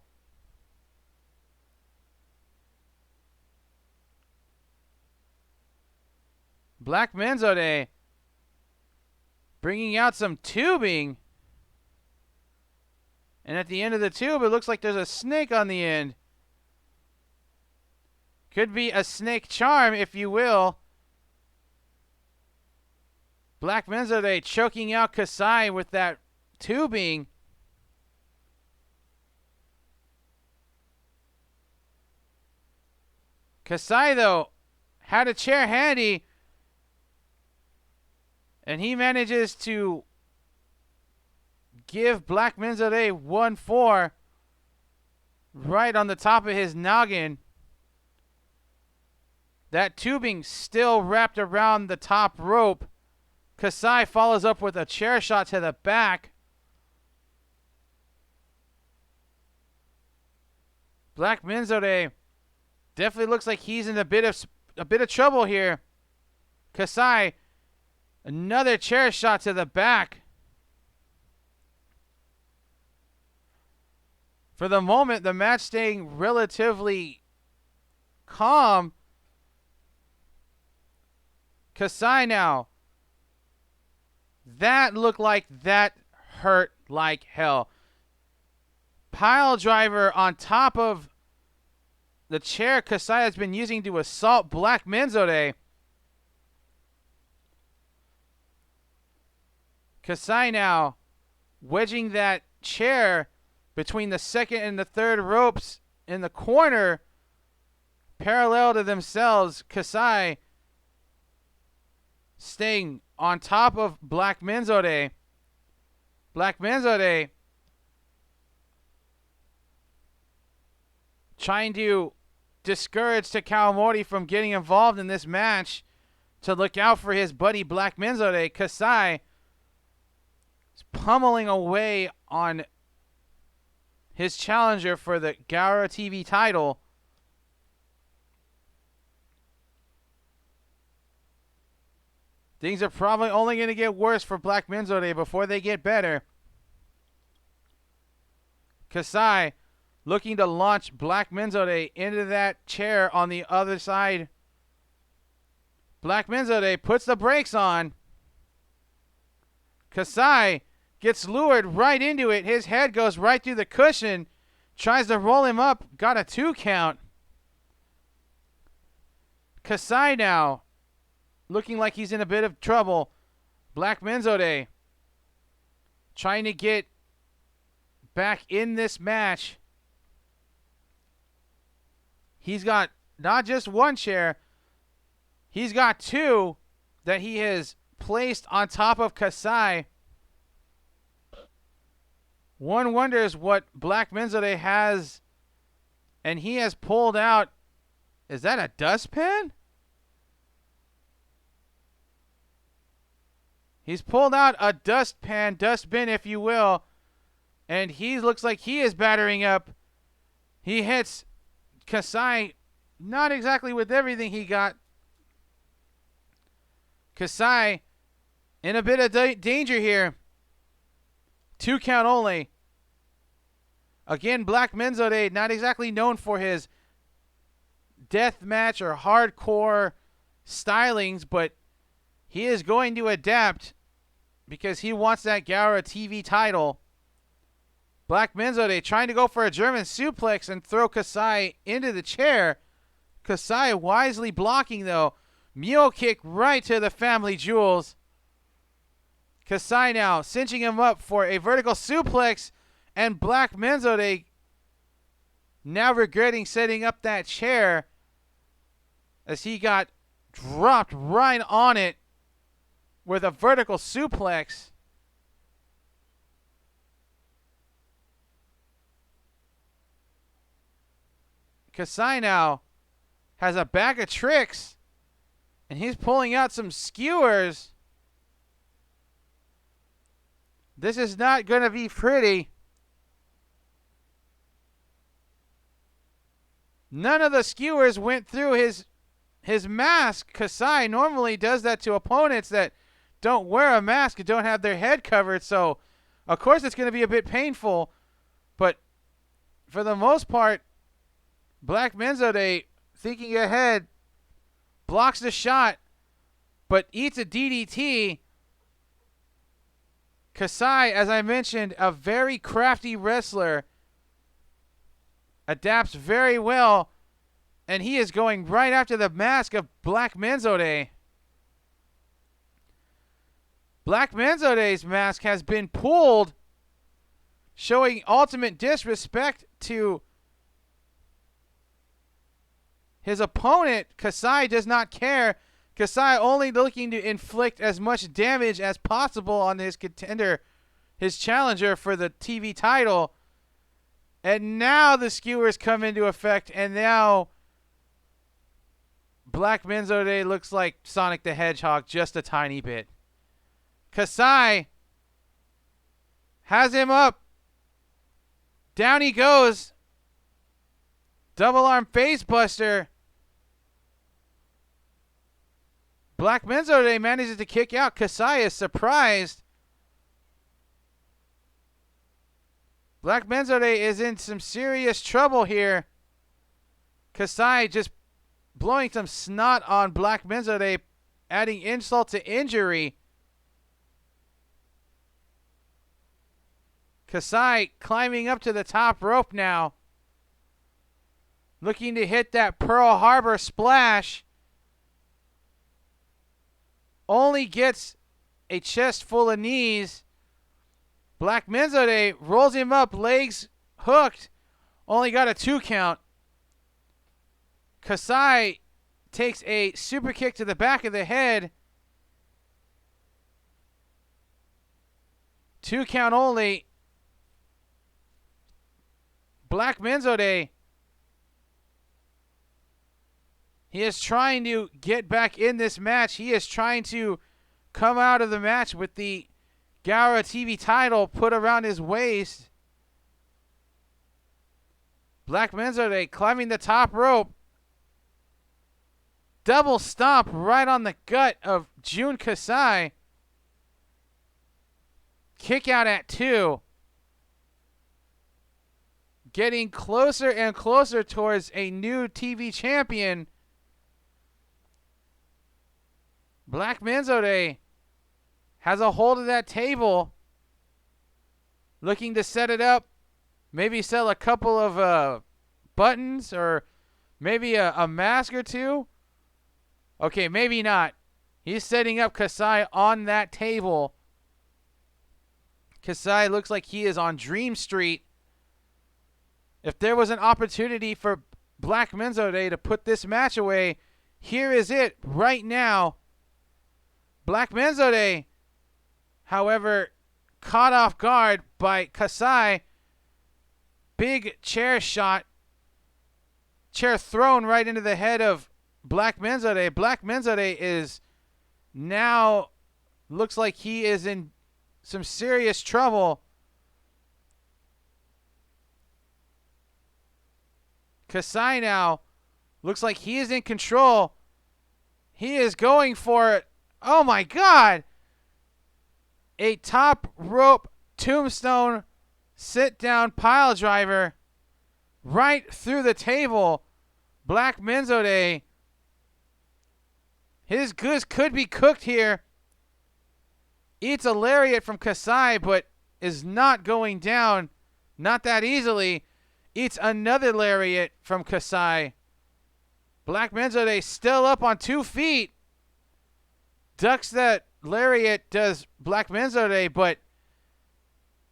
Black Menzore bringing out some tubing. And at the end of the tube, it looks like there's a snake on the end. Could be a snake charm, if you will. Black Menzore choking out Kasai with that tubing. Kasai, though, had a chair handy. And he manages to give Black Menzore 1-4 right on the top of his noggin. That tubing still wrapped around the top rope. Kasai follows up with a chair shot to the back. Black Menzore definitely looks like he's in a bit of trouble here. Kasai, another chair shot to the back. For the moment, the match staying relatively calm. Kasai now. That looked like that hurt like hell. Pile driver on top of the chair Kasai has been using to assault Black Menzode. Kasai now wedging that chair between the second and the third ropes in the corner, parallel to themselves. Kasai staying on top of Black Menzode. Black Menzode trying to discourage Takao Mori from getting involved in this match, to look out for his buddy Black Menzode. Kasai is pummeling away on his challenger for the Gaora TV title. Things are probably only going to get worse for Black Menzode before they get better. Kasai looking to launch Black Menzode into that chair on the other side. Black Menzode puts the brakes on. Kasai gets lured right into it. His head goes right through the cushion. Tries to roll him up. Got a 2 count. Kasai now looking like he's in a bit of trouble. Black Menzode trying to get back in this match. He's got not just one chair, he's got 2 that he has placed on top of Kasai. One wonders what Black Menzode has, and he has pulled out. Is that a dustpan? He's pulled out a dustpan, dustbin if you will, and he looks like he is battering up. He hits Kasai not exactly with everything he got. Kasai in a bit of danger here. 2 count only. Again, Black Menzode not exactly known for his death match or hardcore stylings, but he is going to adapt because he wants that Gaora TV title. Black Menzode trying to go for a German suplex and throw Kasai into the chair. Kasai wisely blocking though. Mule kick right to the family jewels. Kasai now cinching him up for a vertical suplex, and Black Menzode now regretting setting up that chair as he got dropped right on it with a vertical suplex. Kasai now has a bag of tricks, and he's pulling out some skewers. This is not going to be pretty. None of the skewers went through his mask. Kasai normally does that to opponents that don't wear a mask and don't have their head covered, so of course it's going to be a bit painful, but for the most part, Black Menzode, thinking ahead, blocks the shot, but eats a DDT. Kasai, as I mentioned, a very crafty wrestler, adapts very well, and he is going right after the mask of Black Menzode. Black Menzode's mask has been pulled, showing ultimate disrespect to his opponent. Kasai does not care. Kasai only looking to inflict as much damage as possible on his contender, his challenger for the TV title. And now the skewers come into effect, and now Black Menzode looks like Sonic the Hedgehog just a tiny bit. Kasai has him up. Down he goes. Double arm face buster. Black Menzode manages to kick out. Kasai is surprised. Black Menzode is in some serious trouble here. Kasai just blowing some snot on Black Menzode, adding insult to injury. Kasai climbing up to the top rope now. looking to hit that Pearl Harbor splash. Only gets a chest full of knees. Black Menzode rolls him up, legs hooked. Only got a 2 count. Kasai takes a super kick to the back of the head. 2 count only. Black Menzode, he is trying to get back in this match. He is trying to come out of the match with the Gaora TV title put around his waist. Black Menzode climbing the top rope. Double stomp right on the gut of Jun Kasai. Kick out at 2. Getting closer and closer towards a new TV champion. Black Menzode has a hold of that table. Looking to set it up. Maybe sell a couple of buttons or maybe a mask or 2. Okay, maybe not. He's setting up Kasai on that table. Kasai looks like he is on Dream Street. If there was an opportunity for Black Menzode to put this match away, here is it right now. Black Menzode, however, caught off guard by Kasai. Big chair shot. Chair thrown right into the head of Black Menzode. Black Menzode is now, looks like he is in some serious trouble. Kasai now looks like he is in control. He is going for it. Oh my God. A top rope tombstone sit down pile driver right through the table. Black Menzode, his goods could be cooked here. Eats a lariat from Kasai, but is not going down. Not that easily. Eats another lariat from Kasai. Black Menzode still up on 2 feet. Ducks that lariat, does Black Menzode, but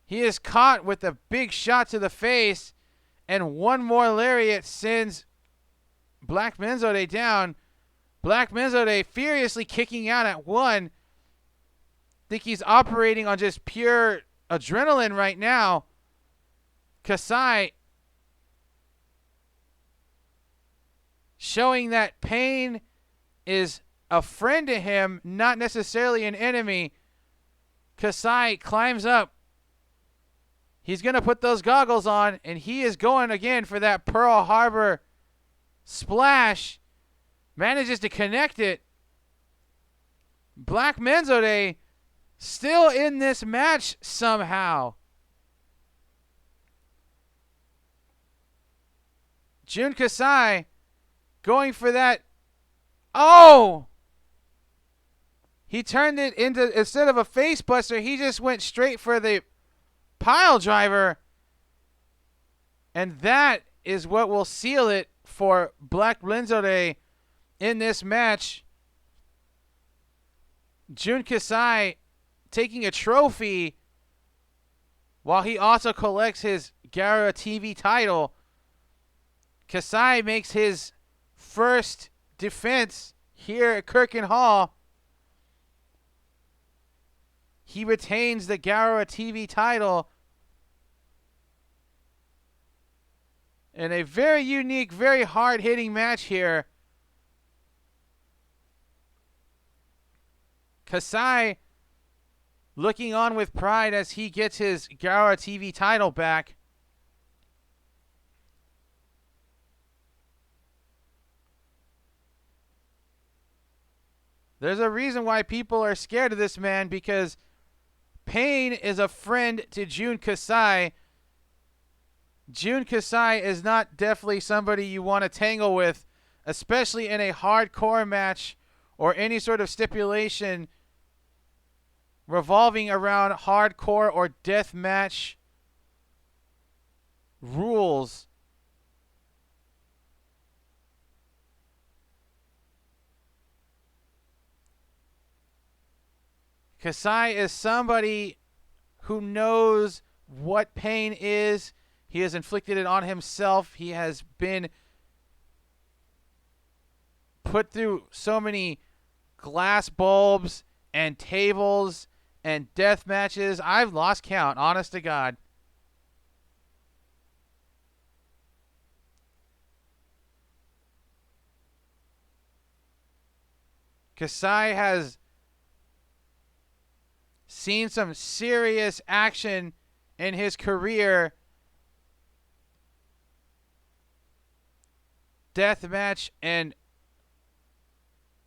he is caught with a big shot to the face. And one more lariat sends Black Menzode down. Black Menzode furiously kicking out at 1. Think he's operating on just pure adrenaline right now. Kasai showing that pain is a friend to him, not necessarily an enemy. Kasai climbs up. He's going to put those goggles on, and he is going again for that Pearl Harbor splash. Manages to connect it. Black Menzode still in this match somehow. Jun Kasai going for that. Oh! He turned it into, instead of a face buster, he just went straight for the pile driver. And that is what will seal it for Black Menzode in this match. Jun Kasai taking a trophy while he also collects his Gaora TV title. Kasai makes his first defense here at Kirkin Hall. He retains the Gaora TV title in a very unique, very hard-hitting match here. Kasai looking on with pride as he gets his Gaora TV title back. There's a reason why people are scared of this man, because pain is a friend to Jun Kasai. Jun Kasai is not definitely somebody you want to tangle with, especially in a hardcore match or any sort of stipulation revolving around hardcore or death match rules. Kasai is somebody who knows what pain is. He has inflicted it on himself. He has been put through so many glass bulbs and tables and death matches. I've lost count, honest to God. Kasai has seen some serious action in his career. Death match and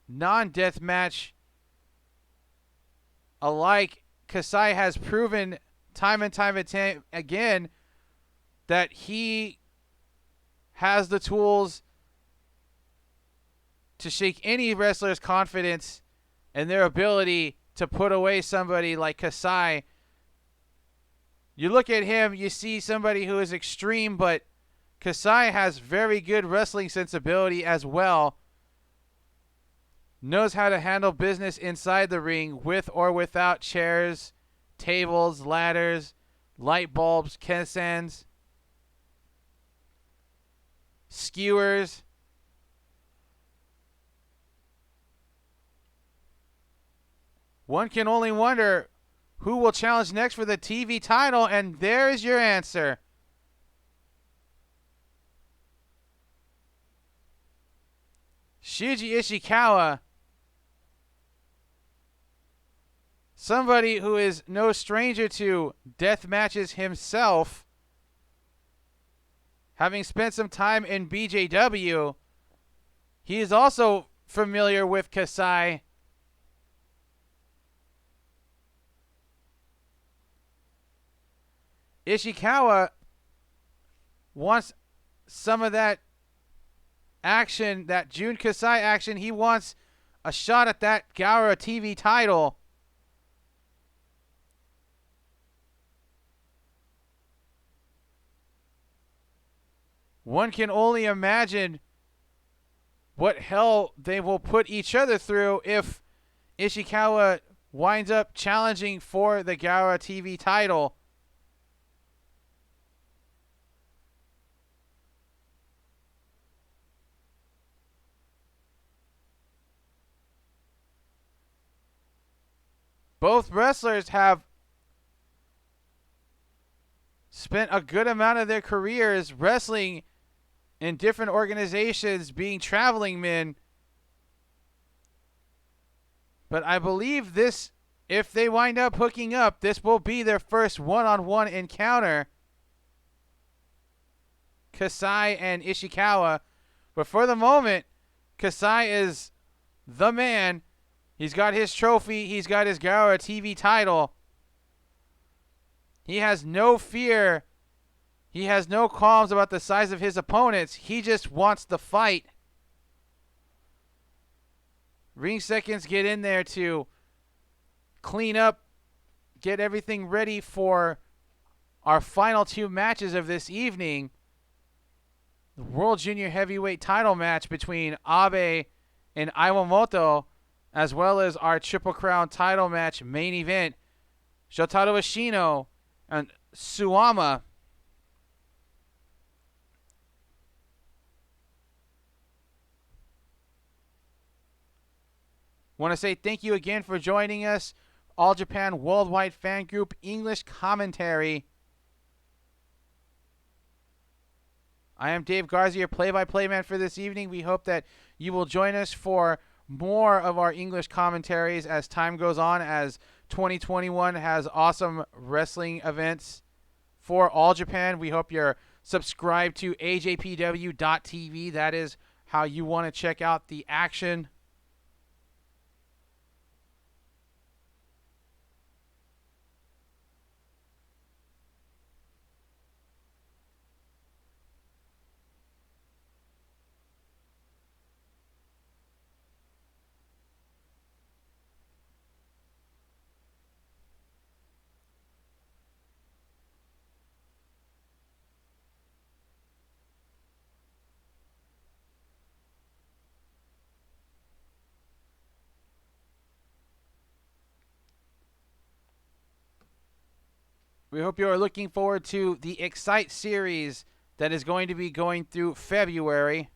non-death match alike. Kasai has proven time and time again that he has the tools to shake any wrestler's confidence and their ability to put away somebody like Kasai. You look at him, you see somebody who is extreme, but Kasai has very good wrestling sensibility as well. Knows how to handle business inside the ring with or without chairs, tables, ladders, light bulbs, kensans, skewers. One can only wonder who will challenge next for the TV title, and there is your answer. Shuji Ishikawa, somebody who is no stranger to death matches himself, having spent some time in BJW, he is also familiar with Kasai. Ishikawa wants some of that action, that Jun Kasai action. He wants a shot at that Gaora TV title. One can only imagine what hell they will put each other through if Ishikawa winds up challenging for the Gaora TV title. Both wrestlers have spent a good amount of their careers wrestling in different organizations, being traveling men. But I believe this, if they wind up hooking up, this will be their first one-on-one encounter. Kasai and Ishikawa. But for the moment, Kasai is the man. He's got his trophy. He's got his Gaora TV title. He has no fear. He has no qualms about the size of his opponents. He just wants the fight. Ring seconds get in there to clean up, get everything ready for our final two matches of this evening. The World Junior Heavyweight title match between Abe and Iwamoto, as well as our Triple Crown title match main event, Shotaro Ashino and Suwama. Want to say thank you again for joining us. All Japan Worldwide Fan Group English Commentary. I am Dave Garza, your play-by-play man for this evening. We hope that you will join us for more of our English commentaries as time goes on, as 2021 has awesome wrestling events for All Japan. We hope you're subscribed to AJPW.tv. That is how you want to check out the action. We hope you are looking forward to the Excite series that is going to be going through February.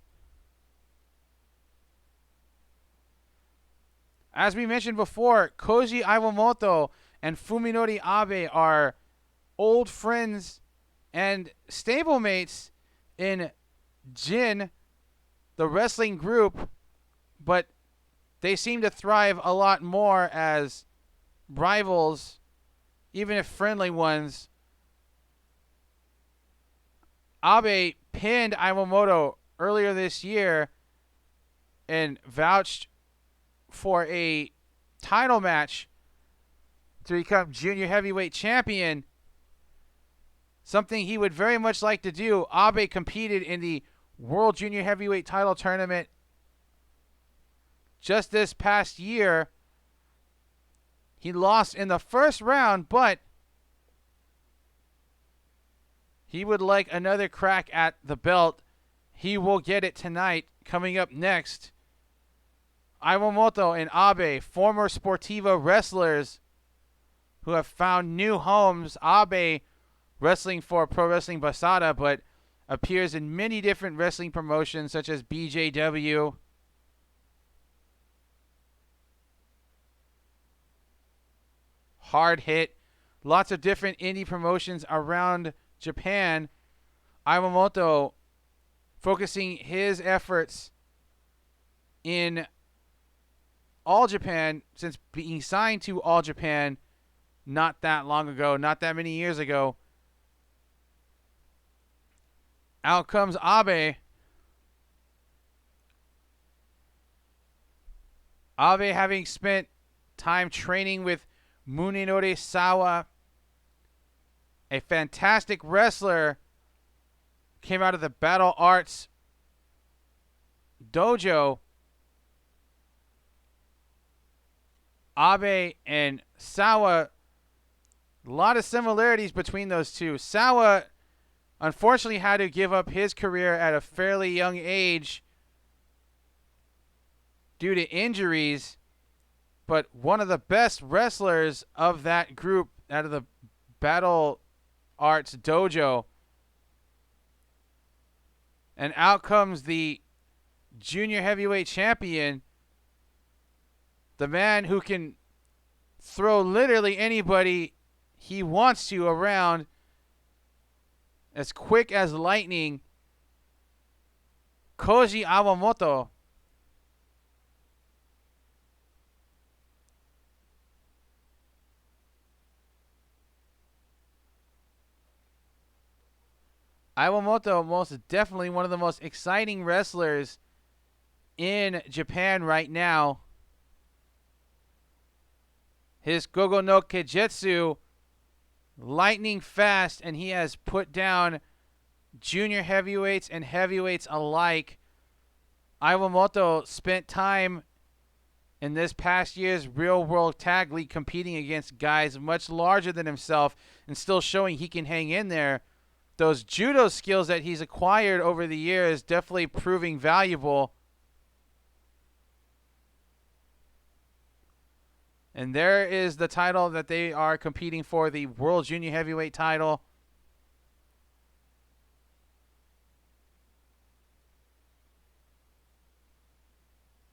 As we mentioned before, Koji Iwamoto and Fuminori Abe are old friends and stablemates in Jin, the wrestling group, but they seem to thrive a lot more as rivals, even if friendly ones. Abe pinned Iwamoto earlier this year and vouched for a title match to become junior heavyweight champion, something he would very much like to do. Abe competed in the World Junior Heavyweight title tournament just this past year. He lost in the first round, but he would like another crack at the belt. He will get it tonight. Coming up next, Iwamoto and Abe, former Sportiva wrestlers who have found new homes. Abe wrestling for Pro Wrestling Basada, but appears in many different wrestling promotions such as BJW. Hard Hit. Lots of different indie promotions around Japan. Iwamoto focusing his efforts in All Japan since being signed to All Japan not that long ago, not that many years ago. Out comes Abe. Abe having spent time training with Munenori Sawa, a fantastic wrestler, came out of the Battle Arts dojo. Abe and Sawa, a lot of similarities between those two. Sawa unfortunately had to give up his career at a fairly young age due to injuries, but one of the best wrestlers of that group out of the Battle Arts dojo. And out comes the junior heavyweight champion, the man who can throw literally anybody he wants to around as quick as lightning, Koji Iwamoto. Iwamoto, most definitely one of the most exciting wrestlers in Japan right now. His Gogo no Kejetsu, lightning fast, and he has put down junior heavyweights and heavyweights alike. Iwamoto spent time in this past year's Real World Tag League competing against guys much larger than himself and still showing he can hang in there. Those judo skills that he's acquired over the years definitely proving valuable. And there is the title that they are competing for, the World Junior Heavyweight title.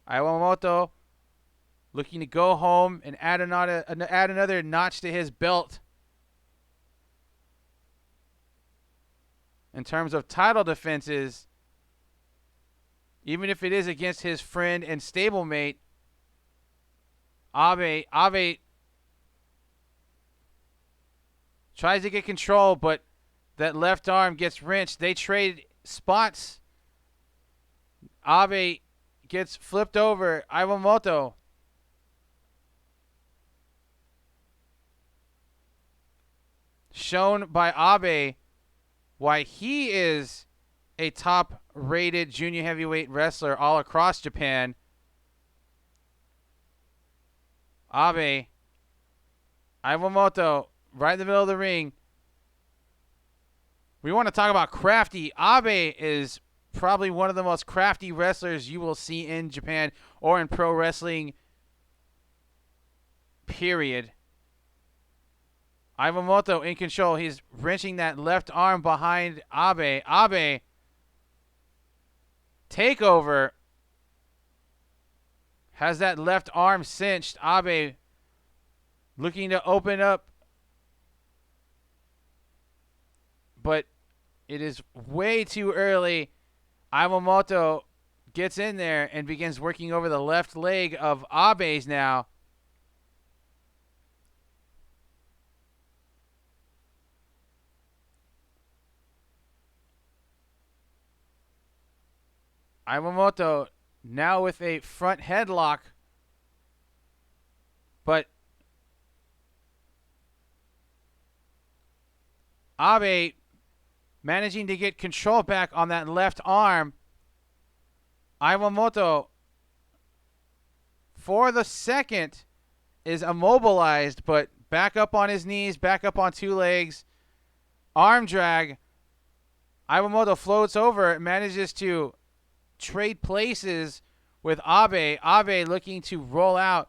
Iwamoto looking to go home and add another notch to his belt in terms of title defenses, even if it is against his friend and stablemate, Abe. Abe tries to get control, but that left arm gets wrenched. They trade spots. Abe gets flipped over. Iwamoto shown by Abe why he is a top-rated junior heavyweight wrestler all across Japan. Abe, Iwamoto, right in the middle of the ring. We want to talk about crafty. Abe is probably one of the most crafty wrestlers you will see in Japan or in pro wrestling, period. Iwamoto in control. He's wrenching that left arm behind Abe. Abe. Takeover. Has that left arm cinched. Abe looking to open up. But it is way too early. Iwamoto gets in there and begins working over the left leg of Abe's now. Iwamoto now with a front headlock. But Abe managing to get control back on that left arm. Iwamoto, for the second, is immobilized, but back up on his knees, back up on two legs. Arm drag. Iwamoto floats over, manages to trade places with Abe. Abe looking to roll out.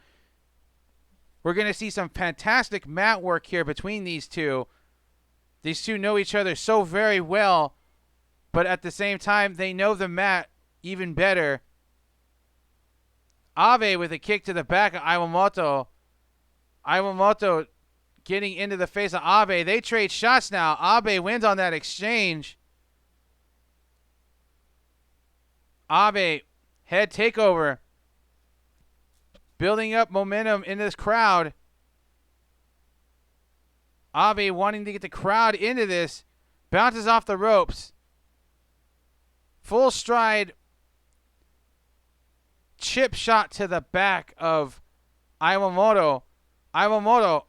We're going to see some fantastic mat work here between these two. These two know each other so very well, but at the same time, they know the mat even better. Abe with a kick to the back of Iwamoto. Iwamoto getting into the face of Abe. They trade shots now. Abe wins on that exchange. Abe, head takeover. Building up momentum in this crowd. Abe wanting to get the crowd into this. Bounces off the ropes. Full stride. Chip shot to the back of Iwamoto. Iwamoto.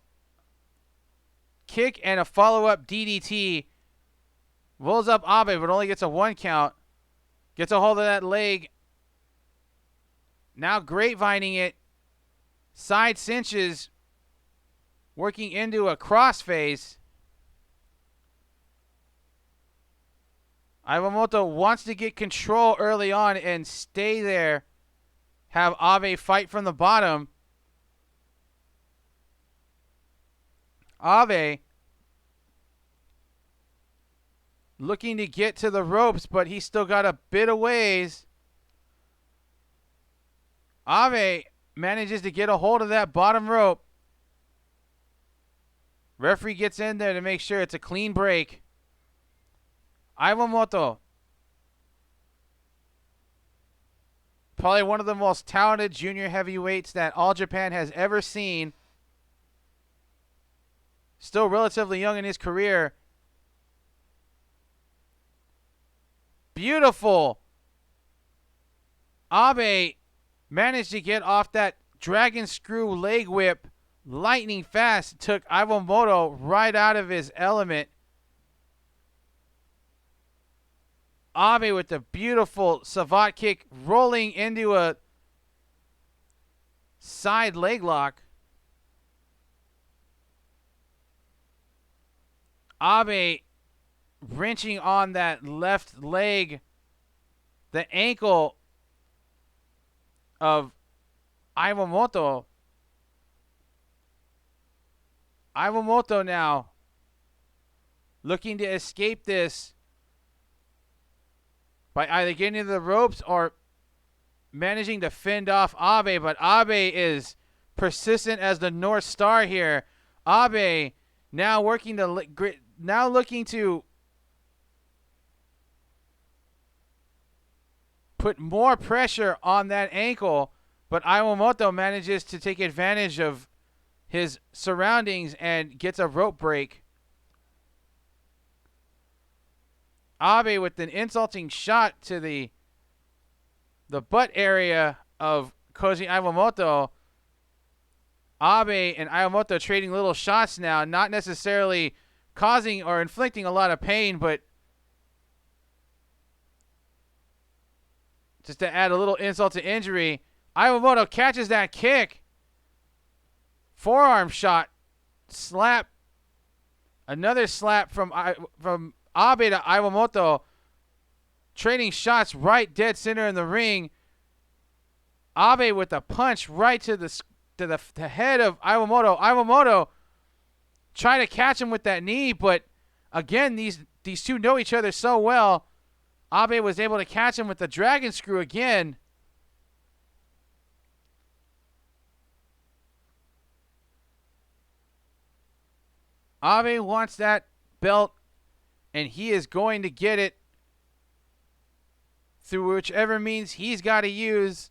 Kick and a follow-up DDT. Rolls up Abe, but only gets a 1 count. Gets a hold of that leg. Now grapevining it. Side cinches. Working into a crossface. Iwamoto wants to get control early on and stay there. Have Abe fight from the bottom. Abe looking to get to the ropes, but he's still got a bit of ways. Abe manages to get a hold of that bottom rope. Referee gets in there to make sure it's a clean break. Iwamoto, probably one of the most talented junior heavyweights that All Japan has ever seen. Still relatively young in his career. Beautiful. Abe managed to get off that dragon screw leg whip lightning fast. Took Iwamoto right out of his element. Abe with the beautiful savate kick, rolling into a side leg lock. Abe wrenching on that left leg, the ankle of Iwamoto. Iwamoto now looking to escape this by either getting into the ropes or managing to fend off Abe, but Abe is persistent as the North Star here. Abe now working to now looking to put more pressure on that ankle, but Iwamoto manages to take advantage of his surroundings and gets a rope break. Abe with an insulting shot to the butt area of Koji Iwamoto. Abe and Iwamoto trading little shots now, not necessarily causing or inflicting a lot of pain, but just to add a little insult to injury. Iwamoto catches that kick. Forearm shot. Slap. Another slap from Abe to Iwamoto. Trading shots right dead center in the ring. Abe with a punch right to the head of Iwamoto. Iwamoto try to catch him with that knee, but again, these two know each other so well. Abe was able to catch him with the dragon screw again. Abe wants that belt, and he is going to get it through whichever means he's got to use.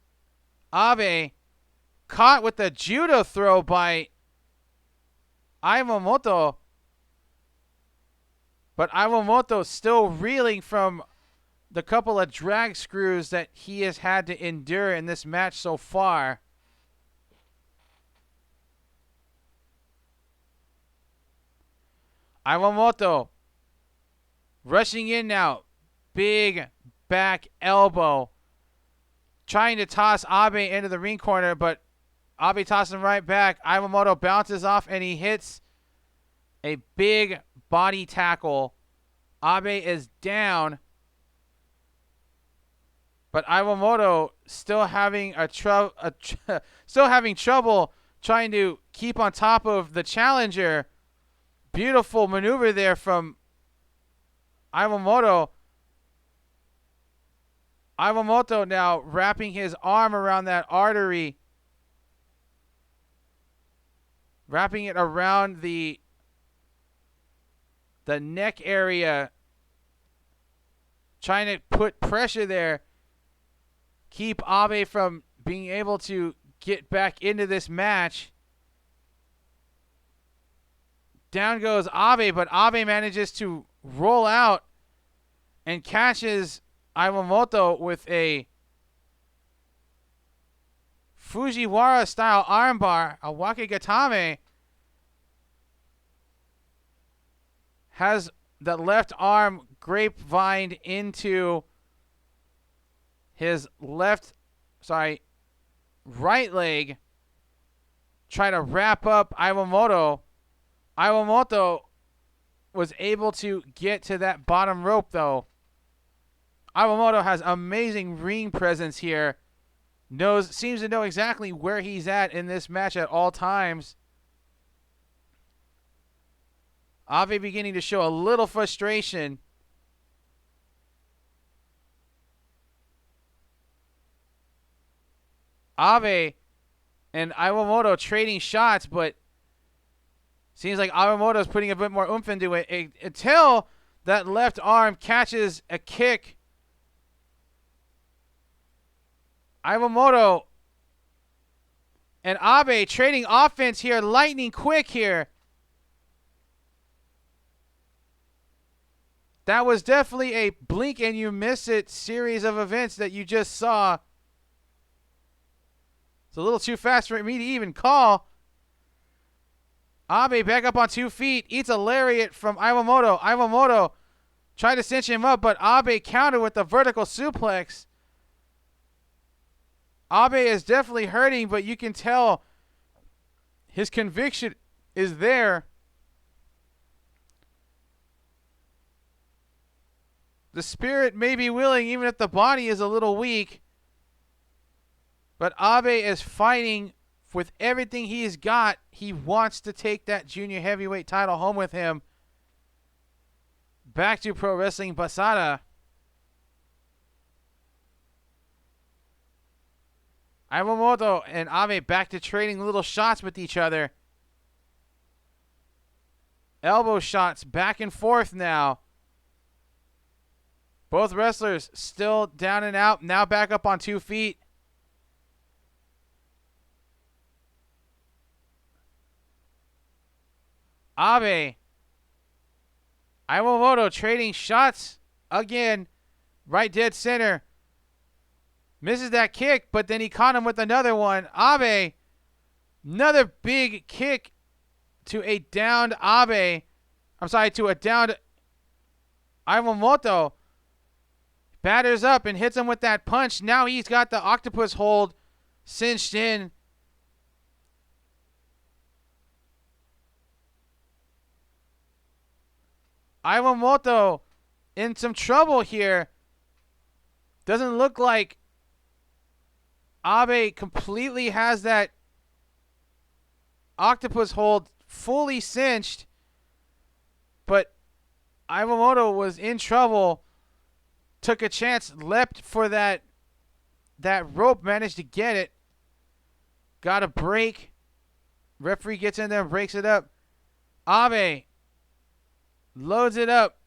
Abe caught with the judo throw by Iwamoto, but Iwamoto still reeling from the couple of drag screws that he has had to endure in this match so far. Iwamoto rushing in now. Big back elbow. Trying to toss Abe into the ring corner, but Abe tosses him right back. Iwamoto bounces off and he hits a big body tackle. Abe is down, but Iwamoto still having still having trouble trying to keep on top of the challenger. Beautiful maneuver there from Iwamoto. Iwamoto now wrapping his arm around that artery. Wrapping it around the neck area. Trying to put pressure there. Keep Abe from being able to get back into this match. Down goes Abe, but Abe manages to roll out and catches Iwamoto with a Fujiwara-style armbar. A Wakigatame has the left arm grapevined into his right leg. Try to wrap up Iwamoto. Iwamoto was able to get to that bottom rope, though. Iwamoto has amazing ring presence here. Seems to know exactly where he's at in this match at all times. Abe beginning to show a little frustration. Abe and Iwamoto trading shots, but seems like Iwamoto's putting a bit more oomph into it until that left arm catches a kick. Iwamoto and Abe trading offense here, lightning quick here. That was definitely a blink and you miss it series of events that you just saw. It's a little too fast for me to even call. Abe back up on 2 feet, eats a lariat from Iwamoto. Iwamoto tried to cinch him up, but Abe countered with the vertical suplex. Abe is definitely hurting, but you can tell his conviction is there. The spirit may be willing, even if the body is a little weak. But Abe is fighting with everything he's got. He wants to take that junior heavyweight title home with him. Back to Pro Wrestling Basada. Iwamoto and Abe back to trading little shots with each other. Elbow shots back and forth now. Both wrestlers still down and out, now back up on 2 feet. Abe, Iwamoto trading shots again, right dead center. Misses that kick, but then he caught him with another one. Abe, another big kick to a downed Abe. To a downed Iwamoto. Batters up and hits him with that punch. Now he's got the octopus hold cinched in. Iwamoto in some trouble here. Doesn't look like Abe completely has that octopus hold fully cinched. but Iwamoto was in trouble, took a chance, leapt for that rope, managed to get it, got a break. Referee gets in there and breaks it up. Abe loads it up,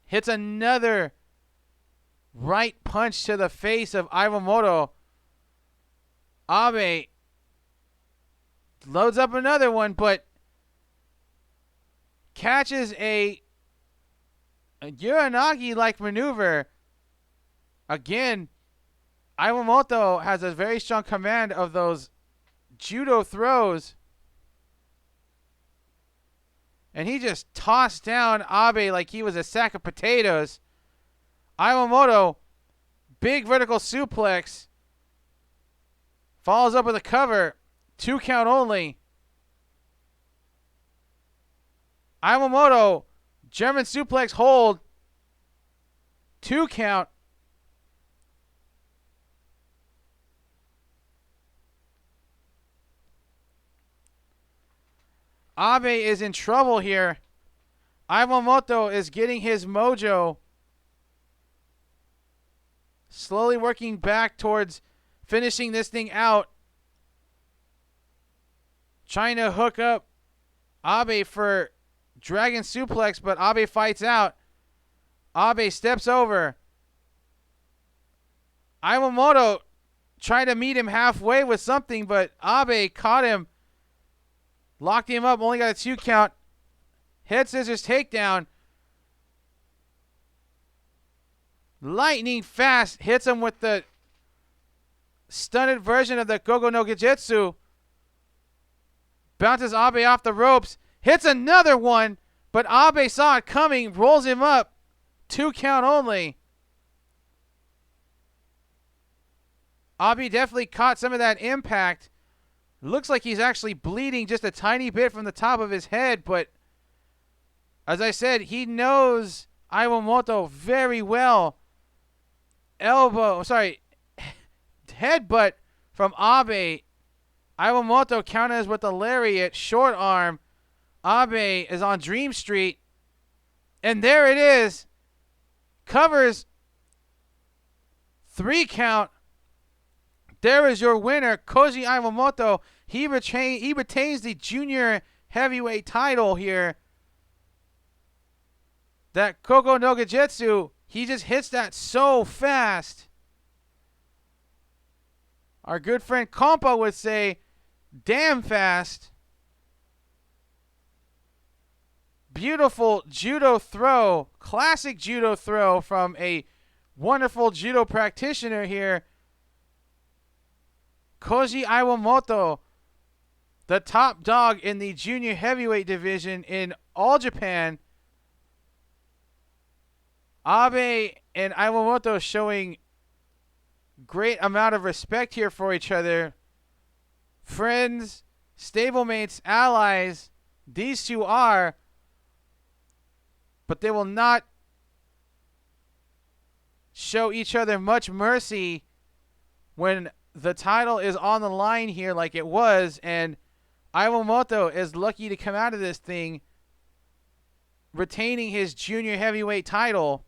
hits another right punch to the face of Iwamoto. Abe loads up another one, but catches a Uranagi-like maneuver. Again, Iwamoto has a very strong command of those judo throws. And he just tossed down Abe like he was a sack of potatoes. Iwamoto, big vertical suplex. Follows up with a cover. 2 count only. Iwamoto, German suplex hold. 2 count. Abe is in trouble here. Iwamoto is getting his mojo. Slowly working back towards finishing this thing out. Trying to hook up Abe for Dragon Suplex, but Abe fights out. Abe steps over. Iwamoto tried to meet him halfway with something, but Abe caught him. Locked him up, only got a 2 count. Head scissors takedown. Lightning fast, hits him with the stunted version of the Gogo no Gijutsu. Bounces Abe off the ropes. Hits another one, but Abe saw it coming, rolls him up. 2 count only. Abe definitely caught some of that impact. Looks like he's actually bleeding just a tiny bit from the top of his head, but as I said, he knows Iwamoto very well. Headbutt from Abe. Iwamoto counters with the lariat, short arm. Abe is on Dream Street. And there it is. Covers. 3 count. There is your winner, Koji Iwamoto. He retains the junior heavyweight title here. That Gogo no Gijutsu, he just hits that so fast. Our good friend Kompa would say, damn fast. Beautiful judo throw. Classic judo throw from a wonderful judo practitioner here. Koji Iwamoto, the top dog in the junior heavyweight division in All Japan. Abe and Iwamoto showing great amount of respect here for each other. Friends, stablemates, allies, these two are. But they will not show each other much mercy when the title is on the line here like it was, and Iwamoto is lucky to come out of this thing retaining his junior heavyweight title.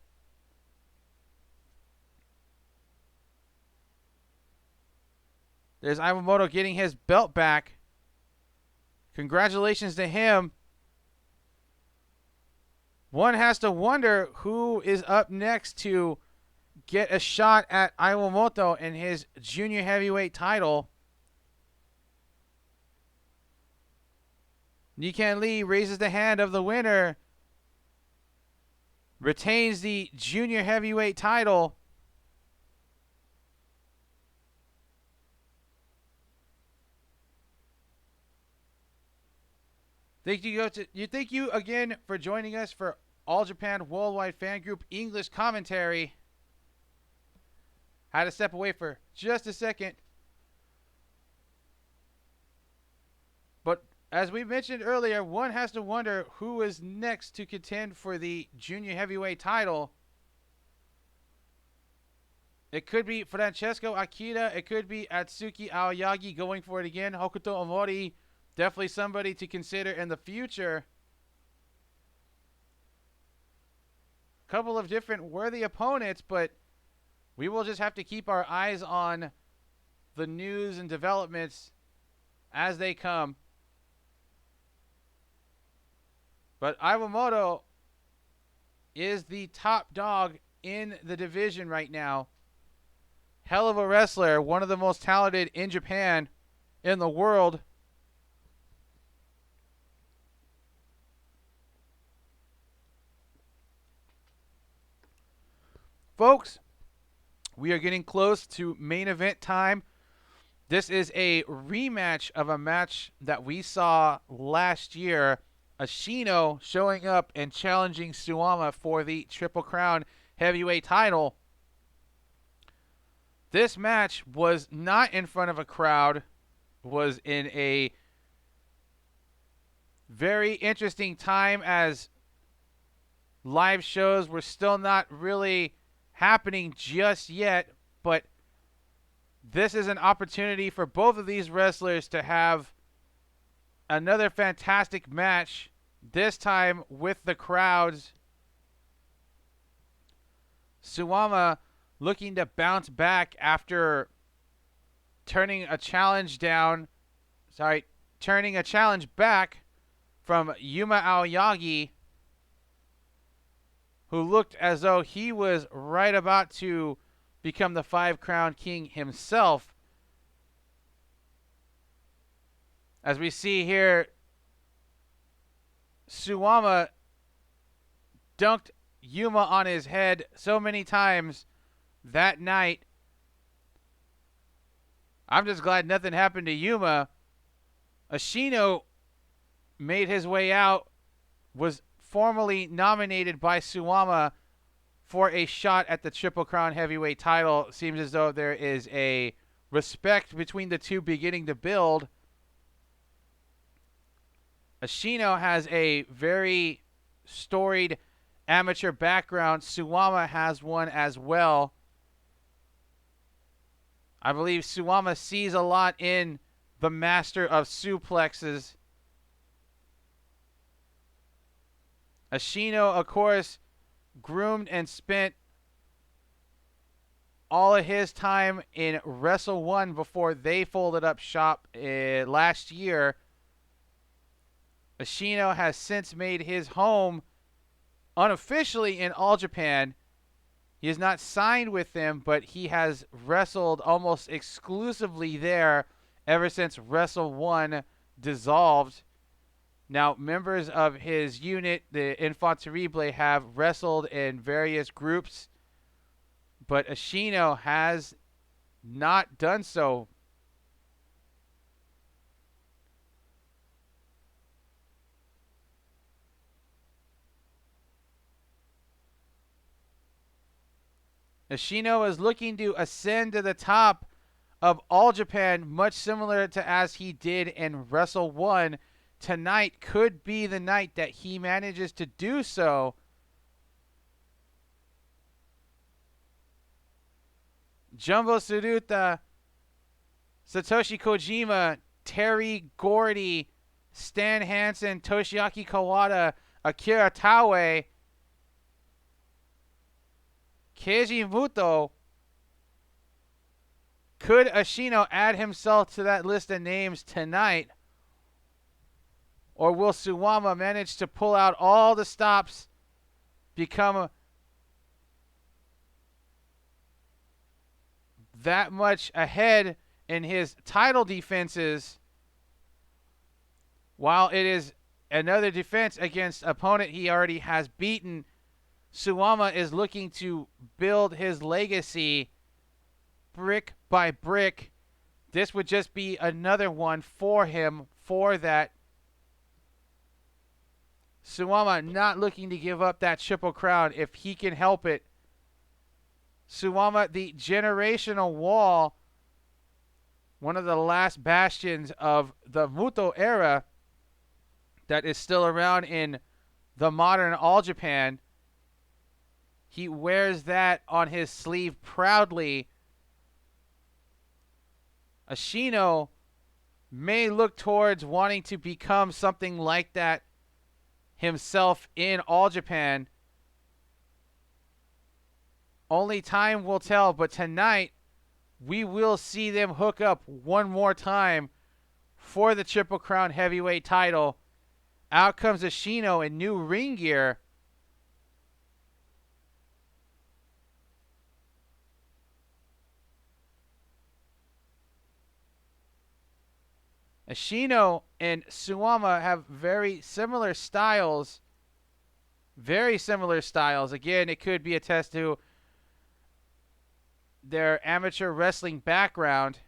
There's Iwamoto getting his belt back. Congratulations to him. One has to wonder who is up next to get a shot at Iwamoto and his junior heavyweight title. Nikan Lee raises the hand of the winner. Retains the junior heavyweight title. Thank you again for joining us for All Japan Worldwide Fan Group English commentary. Had to step away for just a second. But as we mentioned earlier, one has to wonder who is next to contend for the junior heavyweight title. It could be Francesco Akira. It could be Atsuki Aoyagi going for it again. Hokuto Omori, definitely somebody to consider in the future. couple of different worthy opponents, but we will just have to keep our eyes on the news and developments as they come. But Iwamoto is the top dog in the division right now. Hell of a wrestler, one of the most talented in Japan, in the world. Folks, we are getting close to main event time. This is a rematch of a match that we saw last year. Ashino showing up and challenging Suwama for the Triple Crown heavyweight title. This match was not in front of a crowd, was in a very interesting time as live shows were still not really happening just yet, but this is an opportunity for both of these wrestlers to have another fantastic match, this time with the crowds. Suwama looking to bounce back after turning a challenge back from Yuma Aoyagi, who looked as though he was right about to become the 5-Crown King himself. As we see here, Suwama dunked Yuma on his head so many times that night. I'm just glad nothing happened to Yuma. Ashino made his way out, was formally nominated by Suwama for a shot at the Triple Crown heavyweight title. Seems as though there is a respect between the two beginning to build. Ashino has a very storied amateur background. Suwama has one as well. I believe Suwama sees a lot in the master of suplexes. Ashino, of course, groomed and spent all of his time in Wrestle 1 before they folded up shop last year. Ashino has since made his home unofficially in All Japan. He is not signed with them, but he has wrestled almost exclusively there ever since Wrestle 1 dissolved. Now, members of his unit, the Infanterible, have wrestled in various groups, but Ashino has not done so. Ashino is looking to ascend to the top of All Japan, much similar to as he did in Wrestle 1. Tonight could be the night that he manages to do so. Jumbo Tsuruta, Satoshi Kojima, Terry Gordy, Stan Hansen, Toshiaki Kawada, Akira Taue, Keiji Muto. Could Ashino add himself to that list of names tonight? Or will Suwama manage to pull out all the stops, become that much ahead in his title defenses, while it is another defense against opponent he already has beaten? Suwama is looking to build his legacy brick by brick. This would just be another one for him for that. Suwama not looking to give up that Triple Crown if he can help it. Suwama, the generational wall, one of the last bastions of the Muto era that is still around in the modern All Japan. He wears that on his sleeve proudly. Ashino may look towards wanting to become something like that himself in All Japan. Only time will tell, but tonight we will see them hook up one more time for the Triple Crown heavyweight title. Out comes Ashino in new ring gear. Ashino and Suwama have very similar styles. Very similar styles. Again, it could be a test to their amateur wrestling background.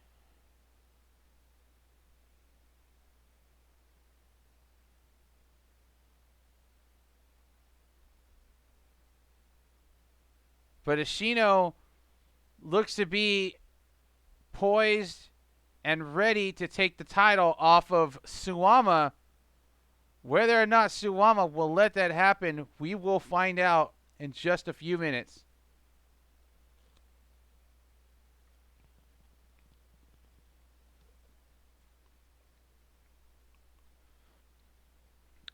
But Ashino looks to be poised and ready to take the title off of Suwama. Whether or not Suwama will let that happen, we will find out in just a few minutes.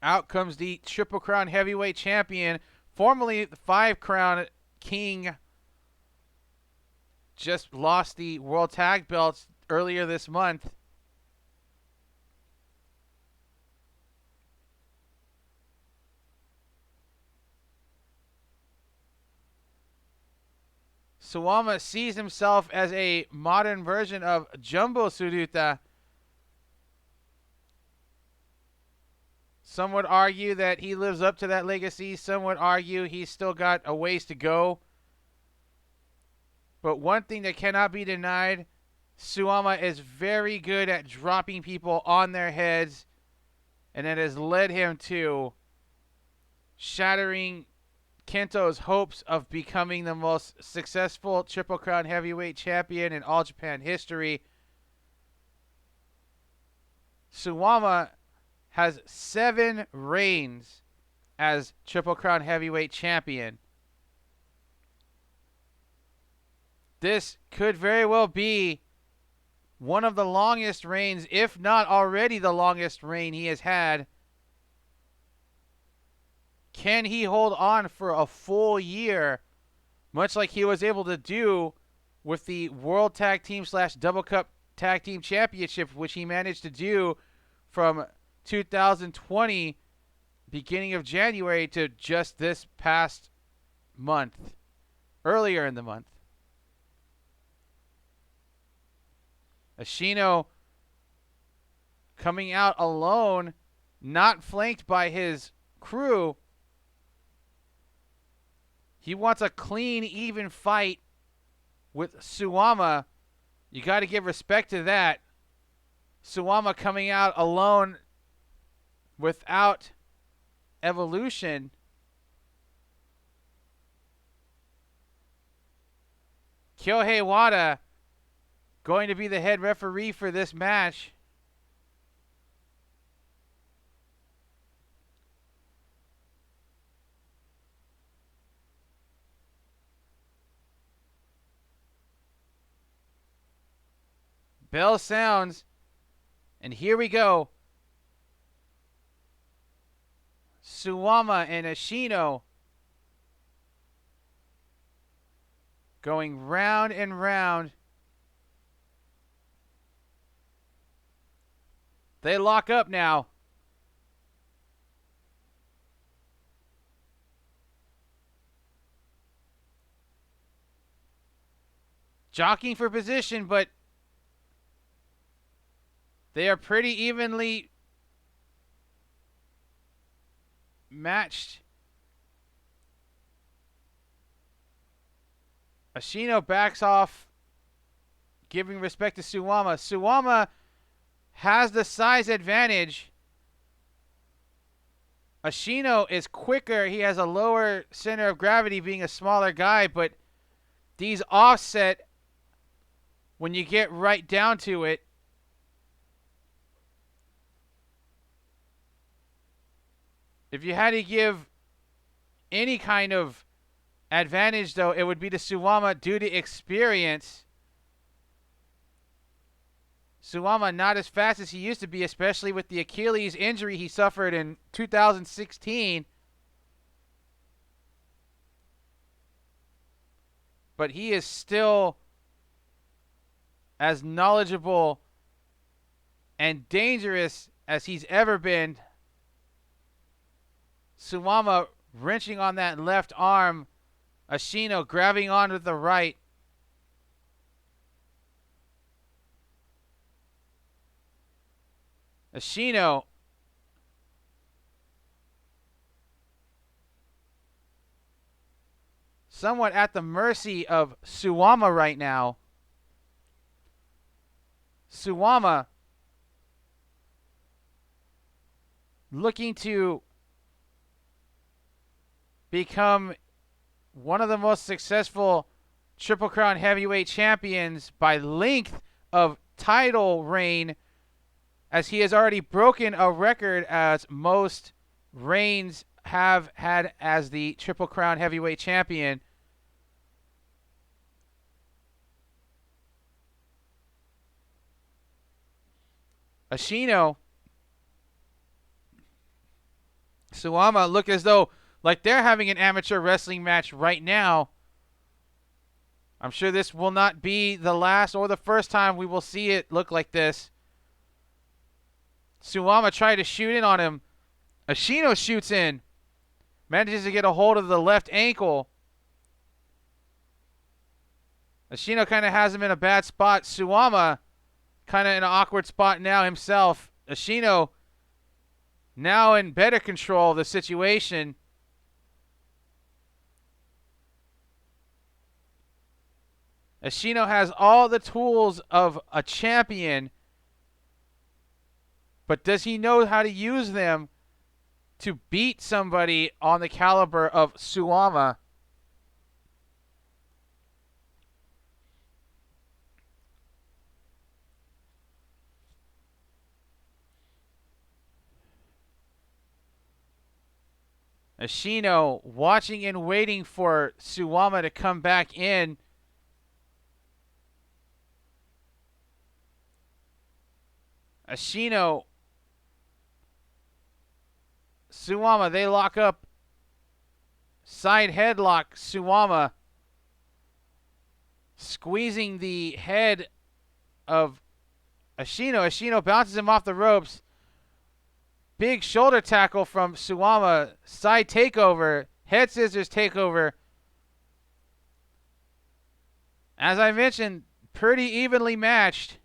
Out comes the Triple Crown Heavyweight Champion, formerly the 5-Crown King. Just lost the World Tag Belts earlier this month. Suwama sees himself as a modern version of Jumbo Tsuruta. Some would argue that he lives up to that legacy. Some would argue he's still got a ways to go. But one thing that cannot be denied, Suwama is very good at dropping people on their heads, and it has led him to shattering Kento's hopes of becoming the most successful Triple Crown Heavyweight Champion in All Japan history. Suwama has 7 reigns as Triple Crown Heavyweight Champion. This could very well be one of the longest reigns, if not already the longest reign he has had. Can he hold on for a full year, much like he was able to do with the World Tag Team / Double Cup Tag Team Championship, which he managed to do from 2020, beginning of January, to just this past month, earlier in the month. Ashino coming out alone, not flanked by his crew. He wants a clean, even fight with Suwama. You got to give respect to that. Suwama coming out alone without Evolution. Kyohei Wada going to be the head referee for this match. Bell sounds, and here we go. Suwama and Ashino going round and round. They lock up now. Jockeying for position, but they are pretty evenly matched. Ashino backs off, giving respect to Suwama. Suwama has the size advantage. Ashino is quicker. He has a lower center of gravity, being a smaller guy, but these offset when you get right down to it. If you had to give any kind of advantage, though, it would be to Suwama due to experience. Suwama not as fast as he used to be, especially with the Achilles injury he suffered in 2016. but he is still as knowledgeable and dangerous as he's ever been. Suwama wrenching on that left arm. Ashino grabbing on with the right. Ashino somewhat at the mercy of Suwama right now. Suwama looking to become one of the most successful Triple Crown heavyweight champions by length of title reign, as he has already broken a record as most reigns have had as the Triple Crown heavyweight champion. Ashino, Suwama look as though like they're having an amateur wrestling match right now. I'm sure this will not be the last or the first time we will see it look like this. Suwama tried to shoot in on him. Ashino shoots in. Manages to get a hold of the left ankle. Ashino kind of has him in a bad spot. Suwama kind of in an awkward spot now himself. Ashino now in better control of the situation. Ashino has all the tools of a champion, but does he know how to use them to beat somebody on the caliber of Suwama? Ashino watching and waiting for Suwama to come back in. Ashino, Suwama, they lock up. Side headlock, Suwama squeezing the head of Ashino. Ashino bounces him off the ropes. Big shoulder tackle from Suwama. Side takeover. Head scissors takeover. As I mentioned, pretty evenly matched.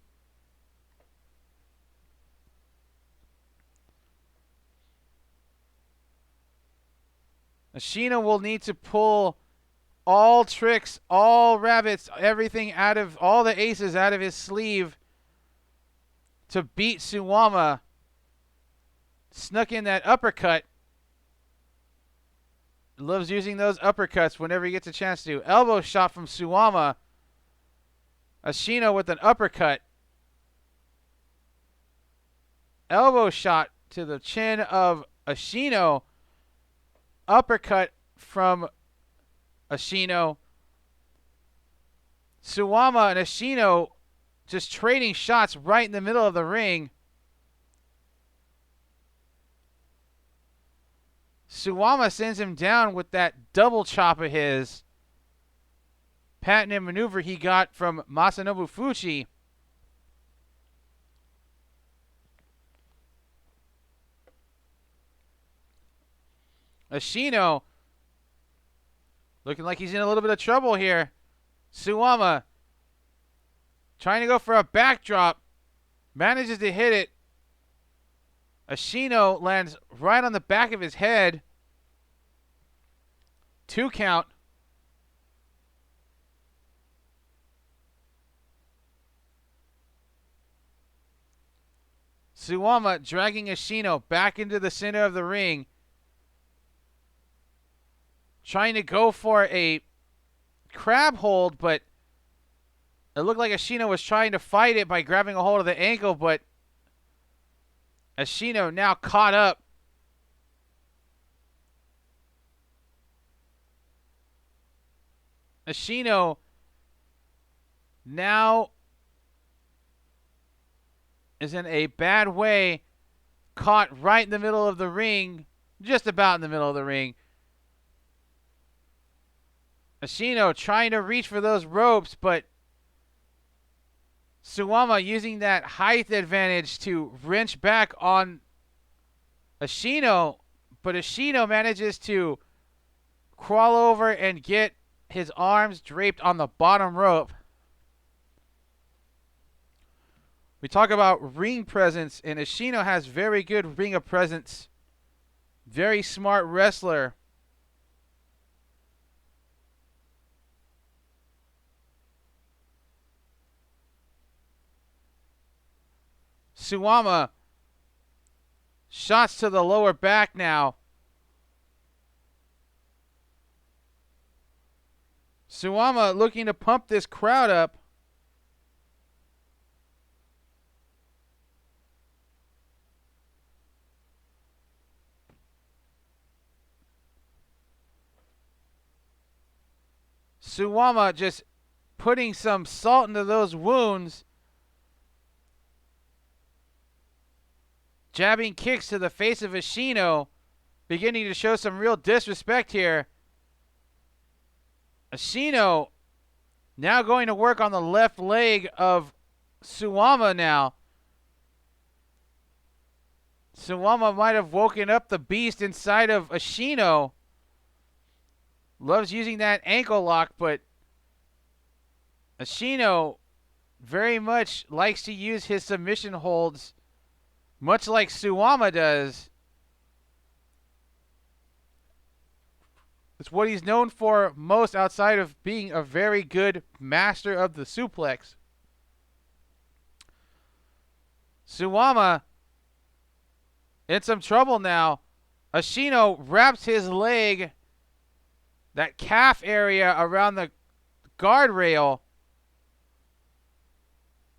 Ashino will need to pull all tricks, all rabbits, everything out of, all the aces out of his sleeve to beat Suwama. Snuck in that uppercut. Loves using those uppercuts whenever he gets a chance to. Elbow shot from Suwama. Ashino with an uppercut. Elbow shot to the chin of Ashino. Uppercut from Ashino. Suwama and Ashino just trading shots right in the middle of the ring. Suwama sends him down with that double chop of his. Patented maneuver he got from Masanobu Fuchi. Ashino looking like he's in a little bit of trouble here. Suwama trying to go for a backdrop. Manages to hit it. Ashino lands right on the back of his head. 2 count. Suwama dragging Ashino back into the center of the ring. Trying to go for a crab hold, but it looked like Ashino was trying to fight it by grabbing a hold of the ankle, but Ashino now caught up. Ashino now is in a bad way, caught right in the middle of the ring, just about in the middle of the ring. Ashino trying to reach for those ropes, but Suwama using that height advantage to wrench back on Ashino, but Ashino manages to crawl over and get his arms draped on the bottom rope. We talk about ring presence, and Ashino has very good ring of presence. Very smart wrestler. Suwama, shots to the lower back now. Suwama looking to pump this crowd up. Suwama just putting some salt into those wounds. Jabbing kicks to the face of Ashino, beginning to show some real disrespect here. Ashino now going to work on the left leg of Suwama now. Suwama might have woken up the beast inside of Ashino. Loves using that ankle lock, but Ashino very much likes to use his submission holds, much like Suwama does. It's what he's known for most outside of being a very good master of the suplex. Suwama in some trouble now. Ashino wraps his leg, that calf area around the guardrail.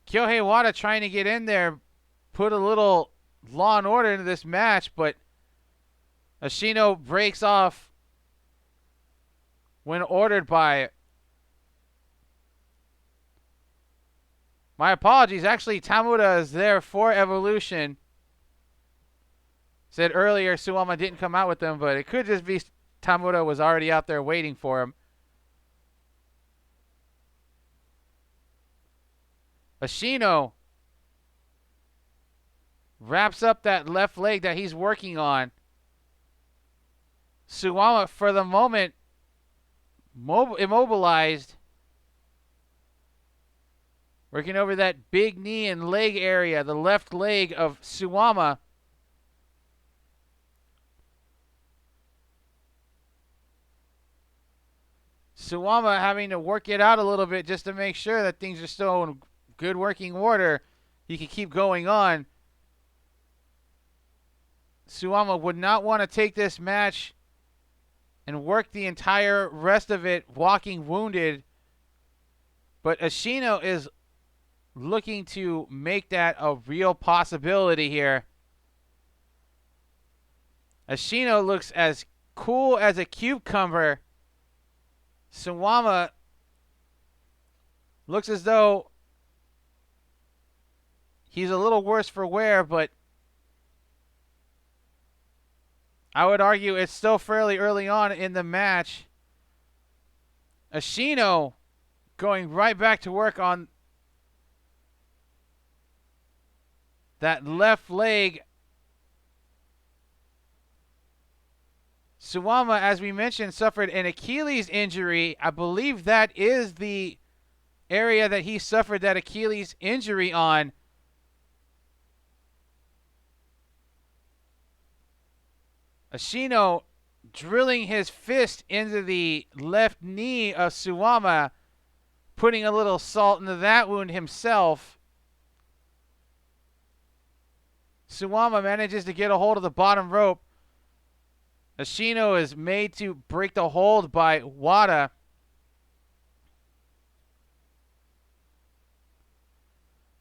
Kyohei Wada trying to get in there, put a little law and order into this match, but Ashino breaks off when ordered by... My apologies. Actually, Tamuda is there for Evolution. Said earlier Suwama didn't come out with them, but it could just be Tamuda was already out there waiting for him. Ashino wraps up that left leg that he's working on. Suwama, for the moment, immobilized. Working over that big knee and leg area, the left leg of Suwama. Suwama having to work it out a little bit just to make sure that things are still in good working order. He can keep going on. Suwama would not want to take this match and work the entire rest of it walking wounded. But Ashino is looking to make that a real possibility here. Ashino looks as cool as a cucumber. Suwama looks as though he's a little worse for wear, but I would argue it's still fairly early on in the match. Ashino going right back to work on that left leg. Suwama, as we mentioned, suffered an Achilles injury. I believe that is the area that he suffered that Achilles injury on. Ashino drilling his fist into the left knee of Suwama, putting a little salt into that wound himself. Suwama manages to get a hold of the bottom rope. Ashino is made to break the hold by Wada.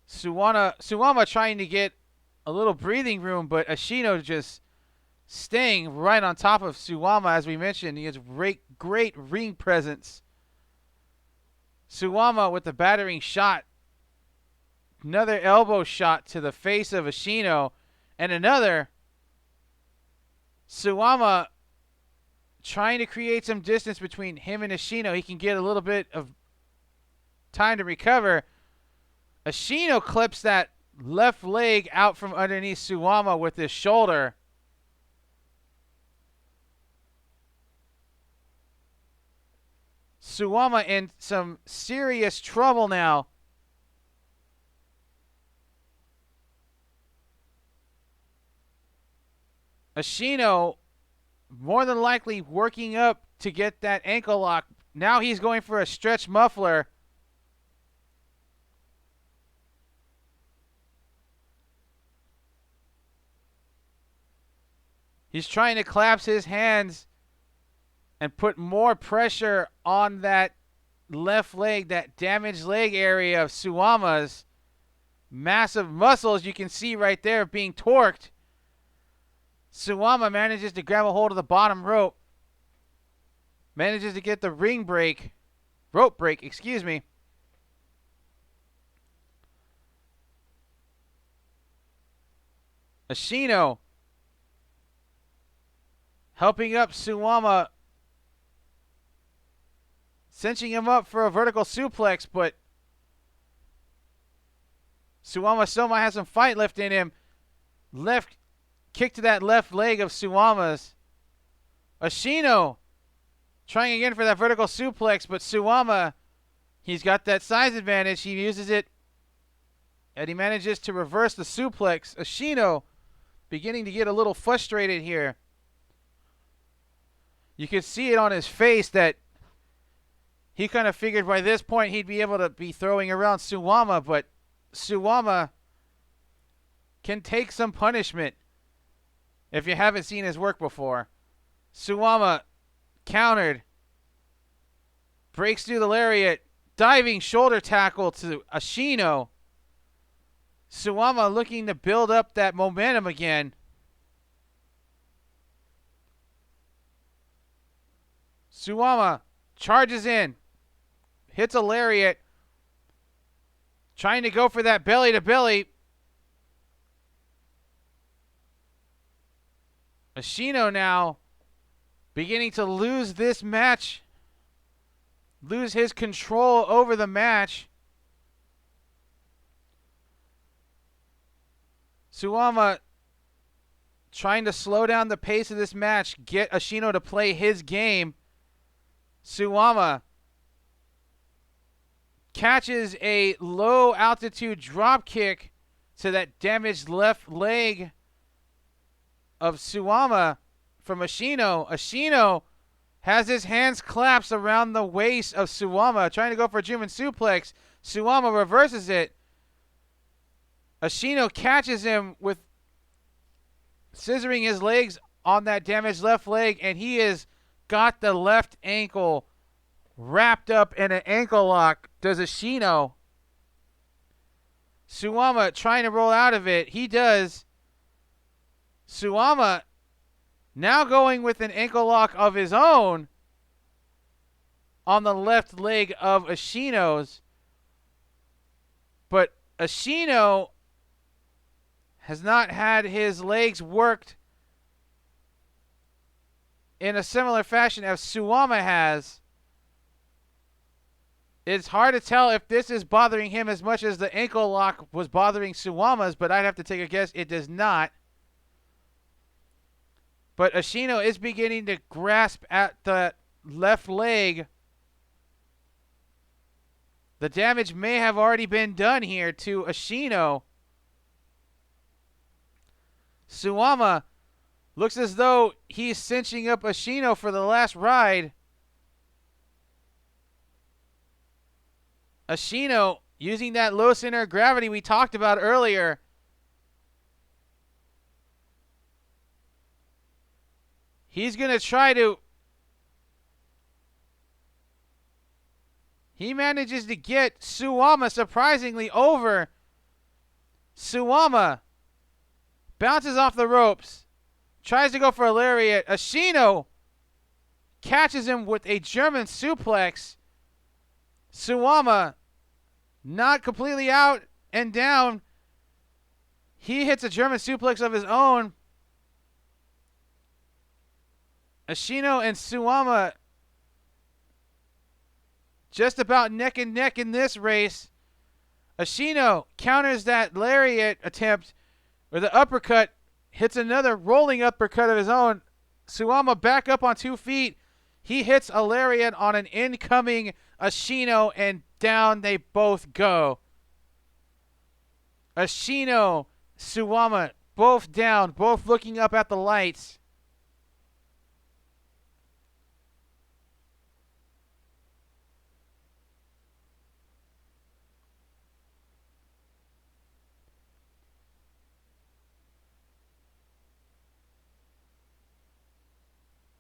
Suwama trying to get a little breathing room, but Ashino just staying right on top of Suwama. As we mentioned, he has great ring presence. Suwama with the battering shot. Another elbow shot to the face of Ashino. And another. Suwama trying to create some distance between him and Ashino. He can get a little bit of time to recover. Ashino clips that left leg out from underneath Suwama with his shoulder. Suwama in some serious trouble now. Ashino more than likely working up to get that ankle lock. Now he's going for a stretch muffler. He's trying to collapse his hands and put more pressure on that left leg, that damaged leg area of Suwama's. Massive muscles you can see right there being torqued. Suwama manages to grab a hold of the bottom rope. Manages to get the rope break, excuse me. Ashino helping up Suwama, cinching him up for a vertical suplex, but Suwama still might have some fight left in him. Left kick to that left leg of Suwama's. Ashino trying again for that vertical suplex, but Suwama, he's got that size advantage. He uses it, and he manages to reverse the suplex. Ashino beginning to get a little frustrated here. You can see it on his face that he kind of figured by this point he'd be able to be throwing around Suwama, but Suwama can take some punishment if you haven't seen his work before. Suwama countered, breaks through the lariat, diving shoulder tackle to Ashino. Suwama looking to build up that momentum again. Suwama charges in, hits a lariat, trying to go for that belly to belly. Ashino now beginning to lose this match, lose his control over the match. Suwama trying to slow down the pace of this match, get Ashino to play his game. Suwama catches a low altitude drop kick to that damaged left leg of Suwama from Ashino. Ashino has his hands clasped around the waist of Suwama, trying to go for a German suplex. Suwama reverses it. Ashino catches him with scissoring his legs on that damaged left leg, and he is got the left ankle wrapped up in an ankle lock. Does Ashino. Suwama trying to roll out of it. He does. Suwama now going with an ankle lock of his own on the left leg of Ashino's. But Ashino has not had his legs worked in a similar fashion as Suwama has. It's hard to tell if this is bothering him as much as the ankle lock was bothering Suwama's, but I'd have to take a guess it does not. But Ashino is beginning to grasp at the left leg. The damage may have already been done here to Ashino. Suwama looks as though he's cinching up Ashino for the last ride. Ashino using that low center of gravity we talked about earlier. He's going to try to... He manages to get Suwama surprisingly over. Suwama bounces off the ropes. Tries to go for a lariat. Ashino catches him with a German suplex. Suwama not completely out and down. He hits a German suplex of his own. Ashino and Suwama just about neck and neck in this race. Ashino counters that lariat attempt, or the uppercut, hits another rolling uppercut of his own. Suwama back up on 2 feet. He hits a lariat on an incoming Ashino, and down they both go. Ashino, Suwama, both down, both looking up at the lights.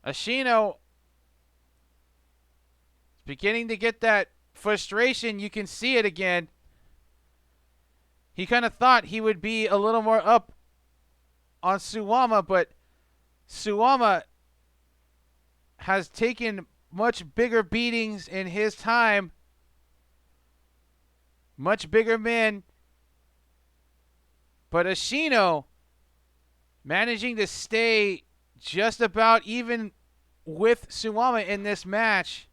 Ashino is beginning to get that frustration. You can see it again. He kind of thought he would be a little more up on Suwama, but Suwama has taken much bigger beatings in his time. Much bigger men. But Ashino managing to stay just about even with Suwama in this match.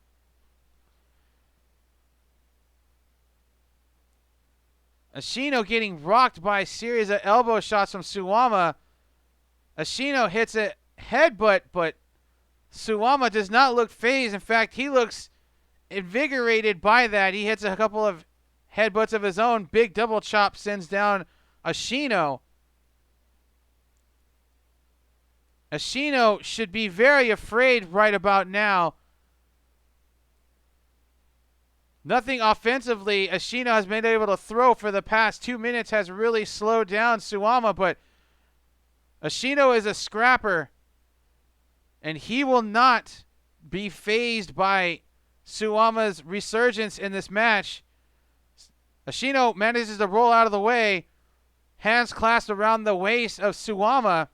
Ashino getting rocked by a series of elbow shots from Suwama. Ashino hits a headbutt, but Suwama does not look phased. In fact, he looks invigorated by that. He hits a couple of headbutts of his own. Big double chop sends down Ashino. Ashino should be very afraid right about now. Nothing offensively Ashino has been able to throw for the past 2 minutes has really slowed down Suwama, but Ashino is a scrapper, and he will not be phased by Suwama's resurgence in this match. Ashino manages to roll out of the way, hands clasped around the waist of Suwama.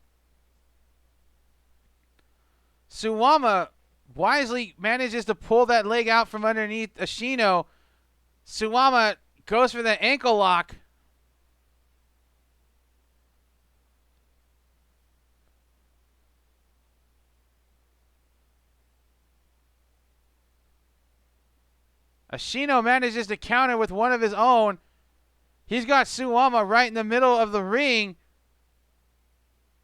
Suwama wisely manages to pull that leg out from underneath Ashino. Suwama goes for the ankle lock. Ashino manages to counter with one of his own. He's got Suwama right in the middle of the ring,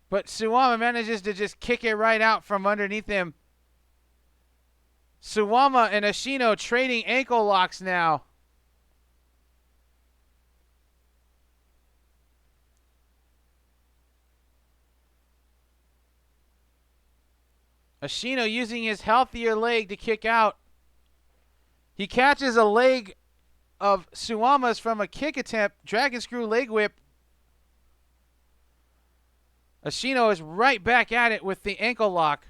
but Suwama manages to just kick it right out from underneath him. Suwama and Ashino trading ankle locks now. Ashino using his healthier leg to kick out. He catches a leg of Suwama's from a kick attempt, dragon screw leg whip. Ashino is right back at it with the ankle lock.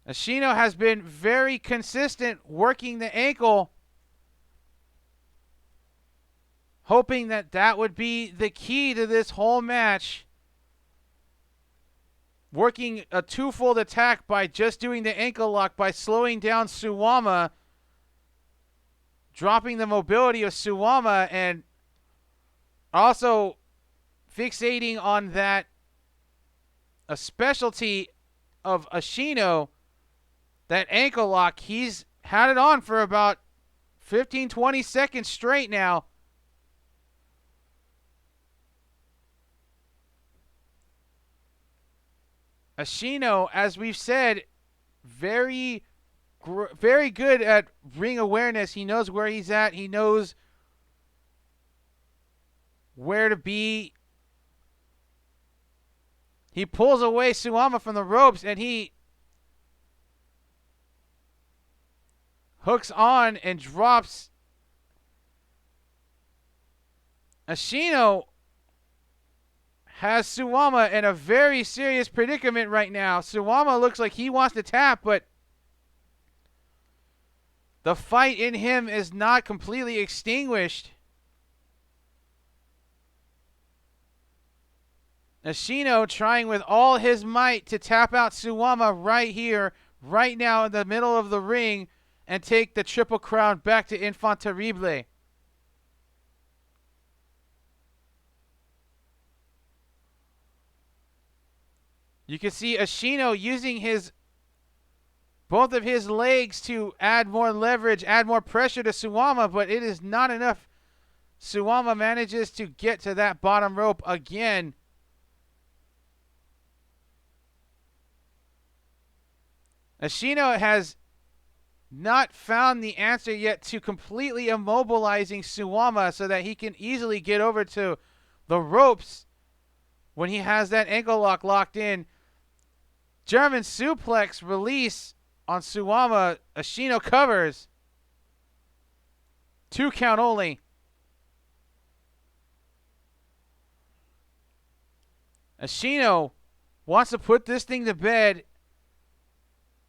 Ashino has been very consistent working the ankle, hoping that that would be the key to this whole match. Working a twofold attack by just doing the ankle lock, by slowing down Suwama, dropping the mobility of Suwama, and also fixating on that, a specialty of Ashino, that ankle lock. He's had it on for about 15-20 seconds straight now. Ashino, as we've said, very good at ring awareness. He knows where he's at. He knows where to be. He pulls away Suwama from the ropes, and he hooks on and drops Ashino. Has Suwama in a very serious predicament right now. Suwama looks like he wants to tap, but the fight in him is not completely extinguished. Ashino trying with all his might to tap out Suwama right here, right now in the middle of the ring. and take the Triple Crown back to Infant Terrible. You can see Ashino using both of his legs to add more leverage, add more pressure to Suwama, but it is not enough. Suwama manages to get to that bottom rope again. Ashino has not found the answer yet to completely immobilizing Suwama so that he can easily get over to the ropes when he has that ankle lock locked in. German suplex release on Suwama. Ashino covers. 2 count only. Ashino wants to put this thing to bed.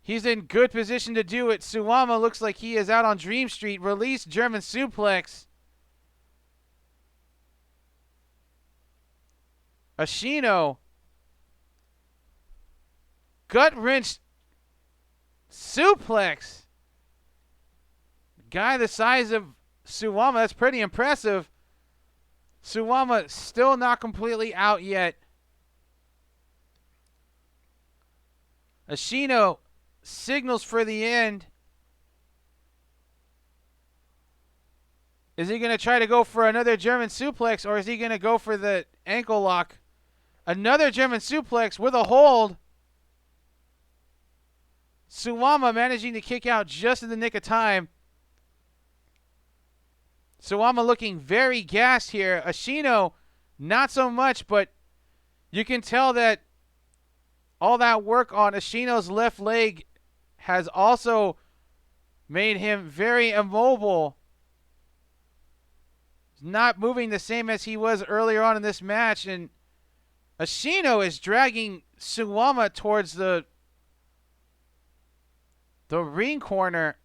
He's in good position to do it. Suwama looks like he is out on Dream Street. Release German suplex. Ashino. Gut wrench suplex. Guy the size of Suwama, that's pretty impressive. Suwama still not completely out yet. Ashino signals for the end. Is he going to try to go for another German suplex, or is he going to go for the ankle lock? Another German suplex with a hold. Suwama managing to kick out just in the nick of time. Suwama looking very gassed here. Ashino, not so much, but you can tell that all that work on Ashino's left leg has also made him very immobile. Not moving the same as he was earlier on in this match, and Ashino is dragging Suwama towards the ring corner.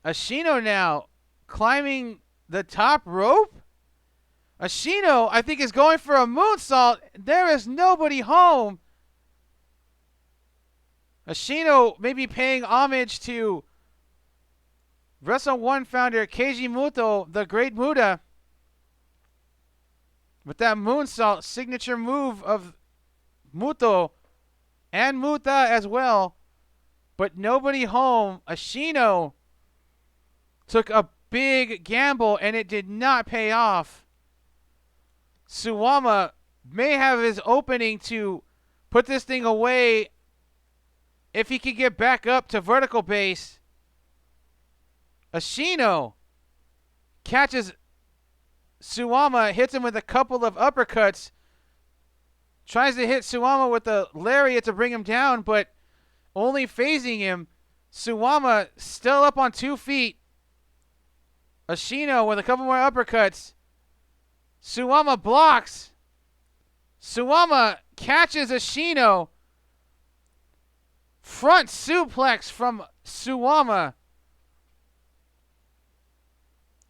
Ashino now climbing the top rope. Ashino, I think, is going for a moonsault. There is nobody home. Ashino may be paying homage to Wrestle One founder Keiji Muto, the Great Muta, with that moonsault, signature move of Muto and Muta as well. But nobody home. Ashino took a big gamble and it did not pay off. Suwama may have his opening to put this thing away if he could get back up to vertical base. Ashino catches Suwama, hits him with a couple of uppercuts, tries to hit Suwama with a lariat to bring him down, but only phasing him. Suwama still up on 2 feet. Ashino with a couple more uppercuts. Suwama blocks. Suwama catches Ashino. Front suplex from Suwama.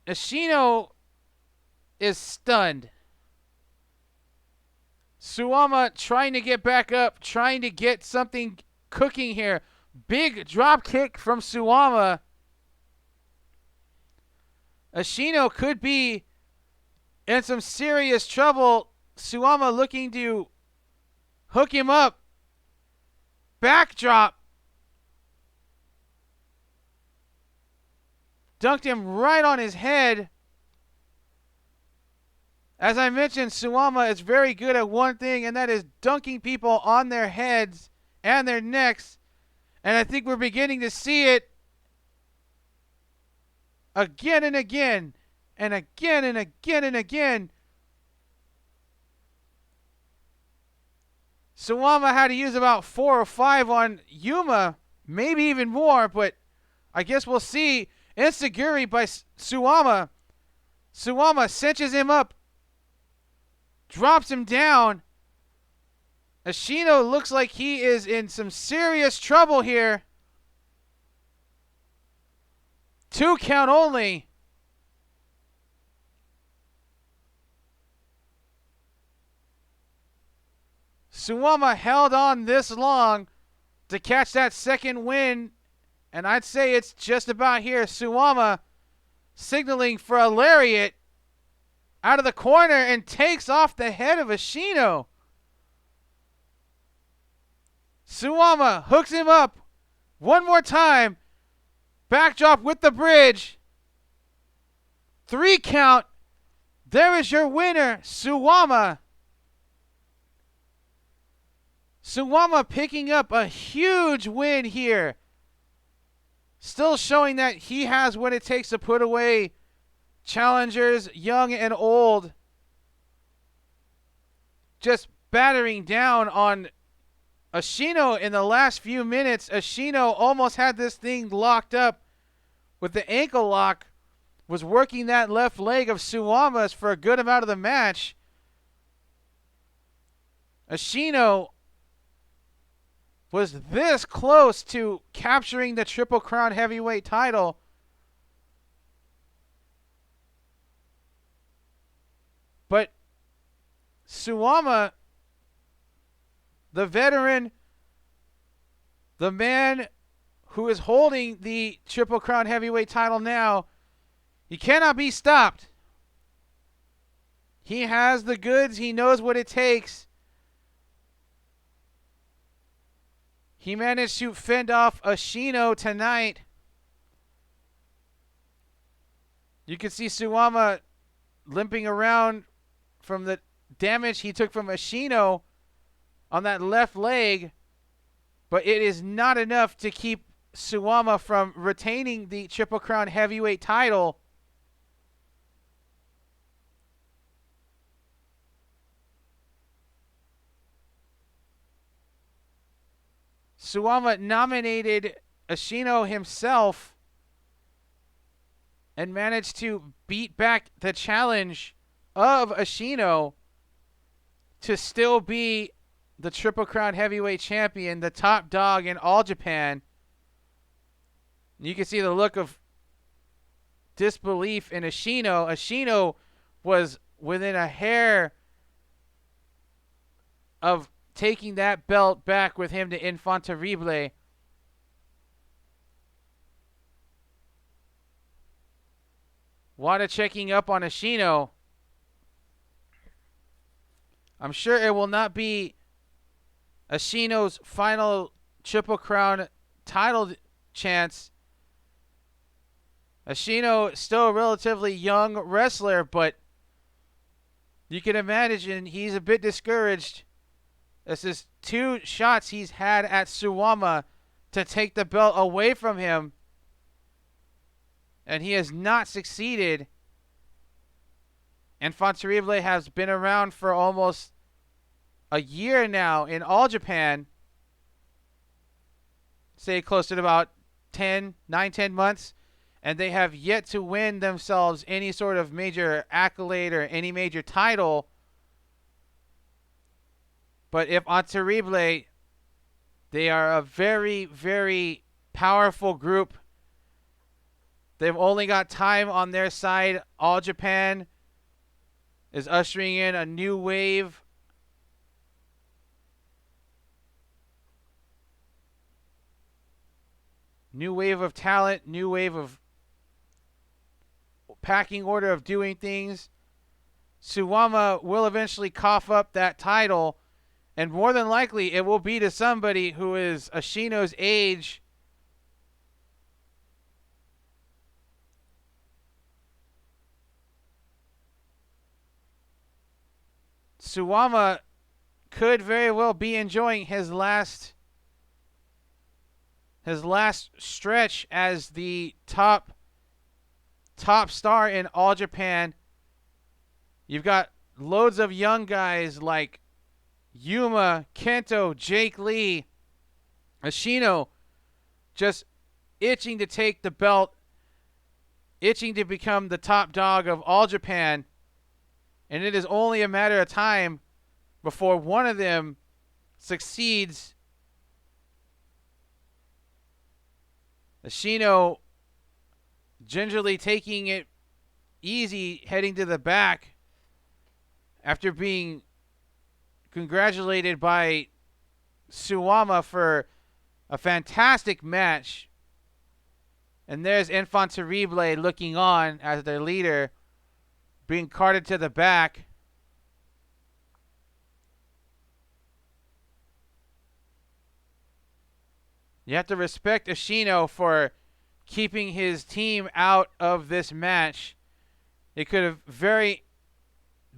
Ashino is stunned. Suwama trying to get back up, trying to get something cooking here. Big drop kick from Suwama. Ashino could be in some serious trouble. Suwama looking to hook him up. Backdrop. Dunked him right on his head. As I mentioned, Suwama is very good at one thing, and that is dunking people on their heads and their necks. And I think we're beginning to see it again and again and again and again and again. Suwama had to use about 4 or 5 on Yuma, maybe even more, but I guess we'll see. Enziguri by Suwama. Suwama cinches him up, drops him down. Ashino looks like he is in some serious trouble here. 2 count only. Suwama held on this long to catch that second win And I'd say it's just about here. Suwama signaling for a lariat out of the corner and takes off the head of Ashino. Suwama hooks him up one more time. Backdrop with the bridge. 3 count. There is your winner, Suwama. Suwama picking up a huge win here. Still showing that he has what it takes to put away challengers, young and old. Just battering down on Ashino in the last few minutes. Ashino almost had this thing locked up with the ankle lock. Was working that left leg of Suwama's for a good amount of the match. Ashino was this close to capturing the Triple Crown heavyweight title. But Suwama, the veteran, the man who is holding the Triple Crown heavyweight title now, he cannot be stopped. He has the goods. He knows what it takes. He managed to fend off Ashino tonight. You can see Suwama limping around from the damage he took from Ashino on that left leg. But it is not enough to keep Suwama from retaining the Triple Crown heavyweight title. Suwama nominated Ashino himself and managed to beat back the challenge of Ashino to still be the Triple Crown heavyweight champion, the top dog in all Japan. You can see the look of disbelief in Ashino. Ashino was within a hair of taking that belt back with him to Infanterible. Wada checking up on Ashino. I'm sure it will not be Ashino's final Triple Crown title chance. Ashino still a relatively young wrestler, but you can imagine he's a bit discouraged. This is 2 shots he's had at Suwama to take the belt away from him, and he has not succeeded. And Infanterible has been around for almost a year now in All Japan. Say close to about 10 months. And they have yet to win themselves any sort of major accolade or any major title. But if Infanterible, they are a very, very powerful group. They've only got time on their side. All Japan is ushering in a new wave. New wave of talent, new wave of packing order of doing things. Suwama will eventually cough up that title, and more than likely it will be to somebody who is Ashino's age. Suwama could very well be enjoying his last stretch as the top star in All Japan. You've got loads of young guys like Yuma, Kento, Jake Lee, Ashino, just itching to take the belt, itching to become the top dog of All Japan. And it is only a matter of time before one of them succeeds. Ashino gingerly taking it easy, heading to the back after being congratulated by Suwama for a fantastic match. And there's Enfant Terrible looking on as their leader, being carted to the back. You have to respect Ashino for keeping his team out of this match. It could have very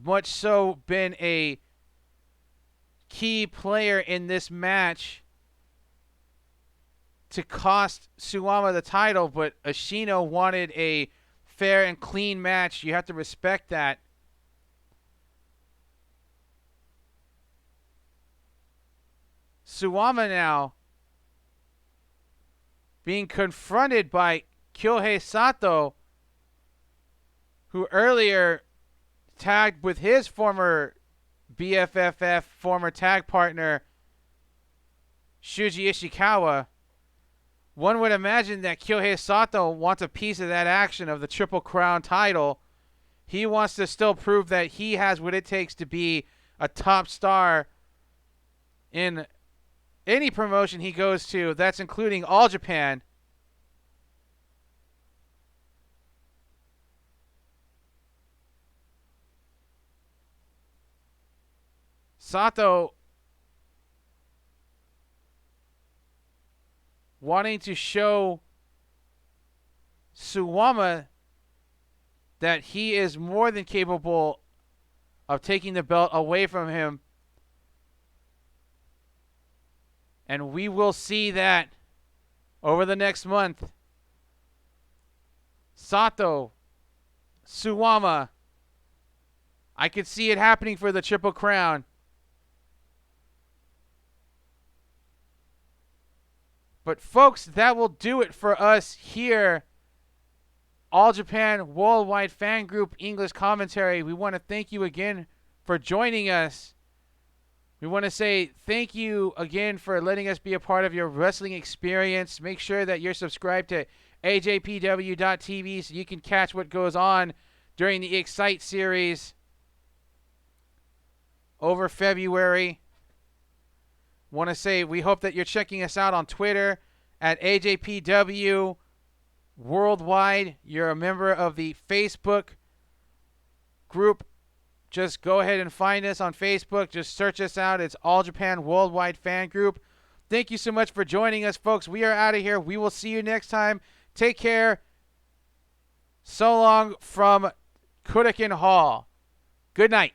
much so been a key player in this match to cost Suwama the title, but Ashino wanted a fair and clean match. You have to respect that. Suwama now being confronted by Kyohei Sato, who earlier tagged with his former BFFF, former tag partner, Shuji Ishikawa. One would imagine that Kyohei Sato wants a piece of that action of the Triple Crown title. He wants to still prove that he has what it takes to be a top star in any promotion he goes to. That's including All Japan. Sato wanting to show Suwama that he is more than capable of taking the belt away from him. And we will see that over the next month. Sato, Suwama. I could see it happening for the Triple Crown. But folks, that will do it for us here. All Japan Worldwide Fan Group English Commentary. We want to thank you again for joining us. We want to say thank you again for letting us be a part of your wrestling experience. Make sure that you're subscribed to AJPW.tv so you can catch what goes on during the Excite series over February. Want to say we hope that you're checking us out on Twitter at AJPW Worldwide. You're a member of the Facebook group. Just go ahead and find us on Facebook. Just search us out. It's All Japan Worldwide Fan Group. Thank you so much for joining us, folks. We are out of here. We will see you next time. Take care. So long from Kurikan Hall. Good night.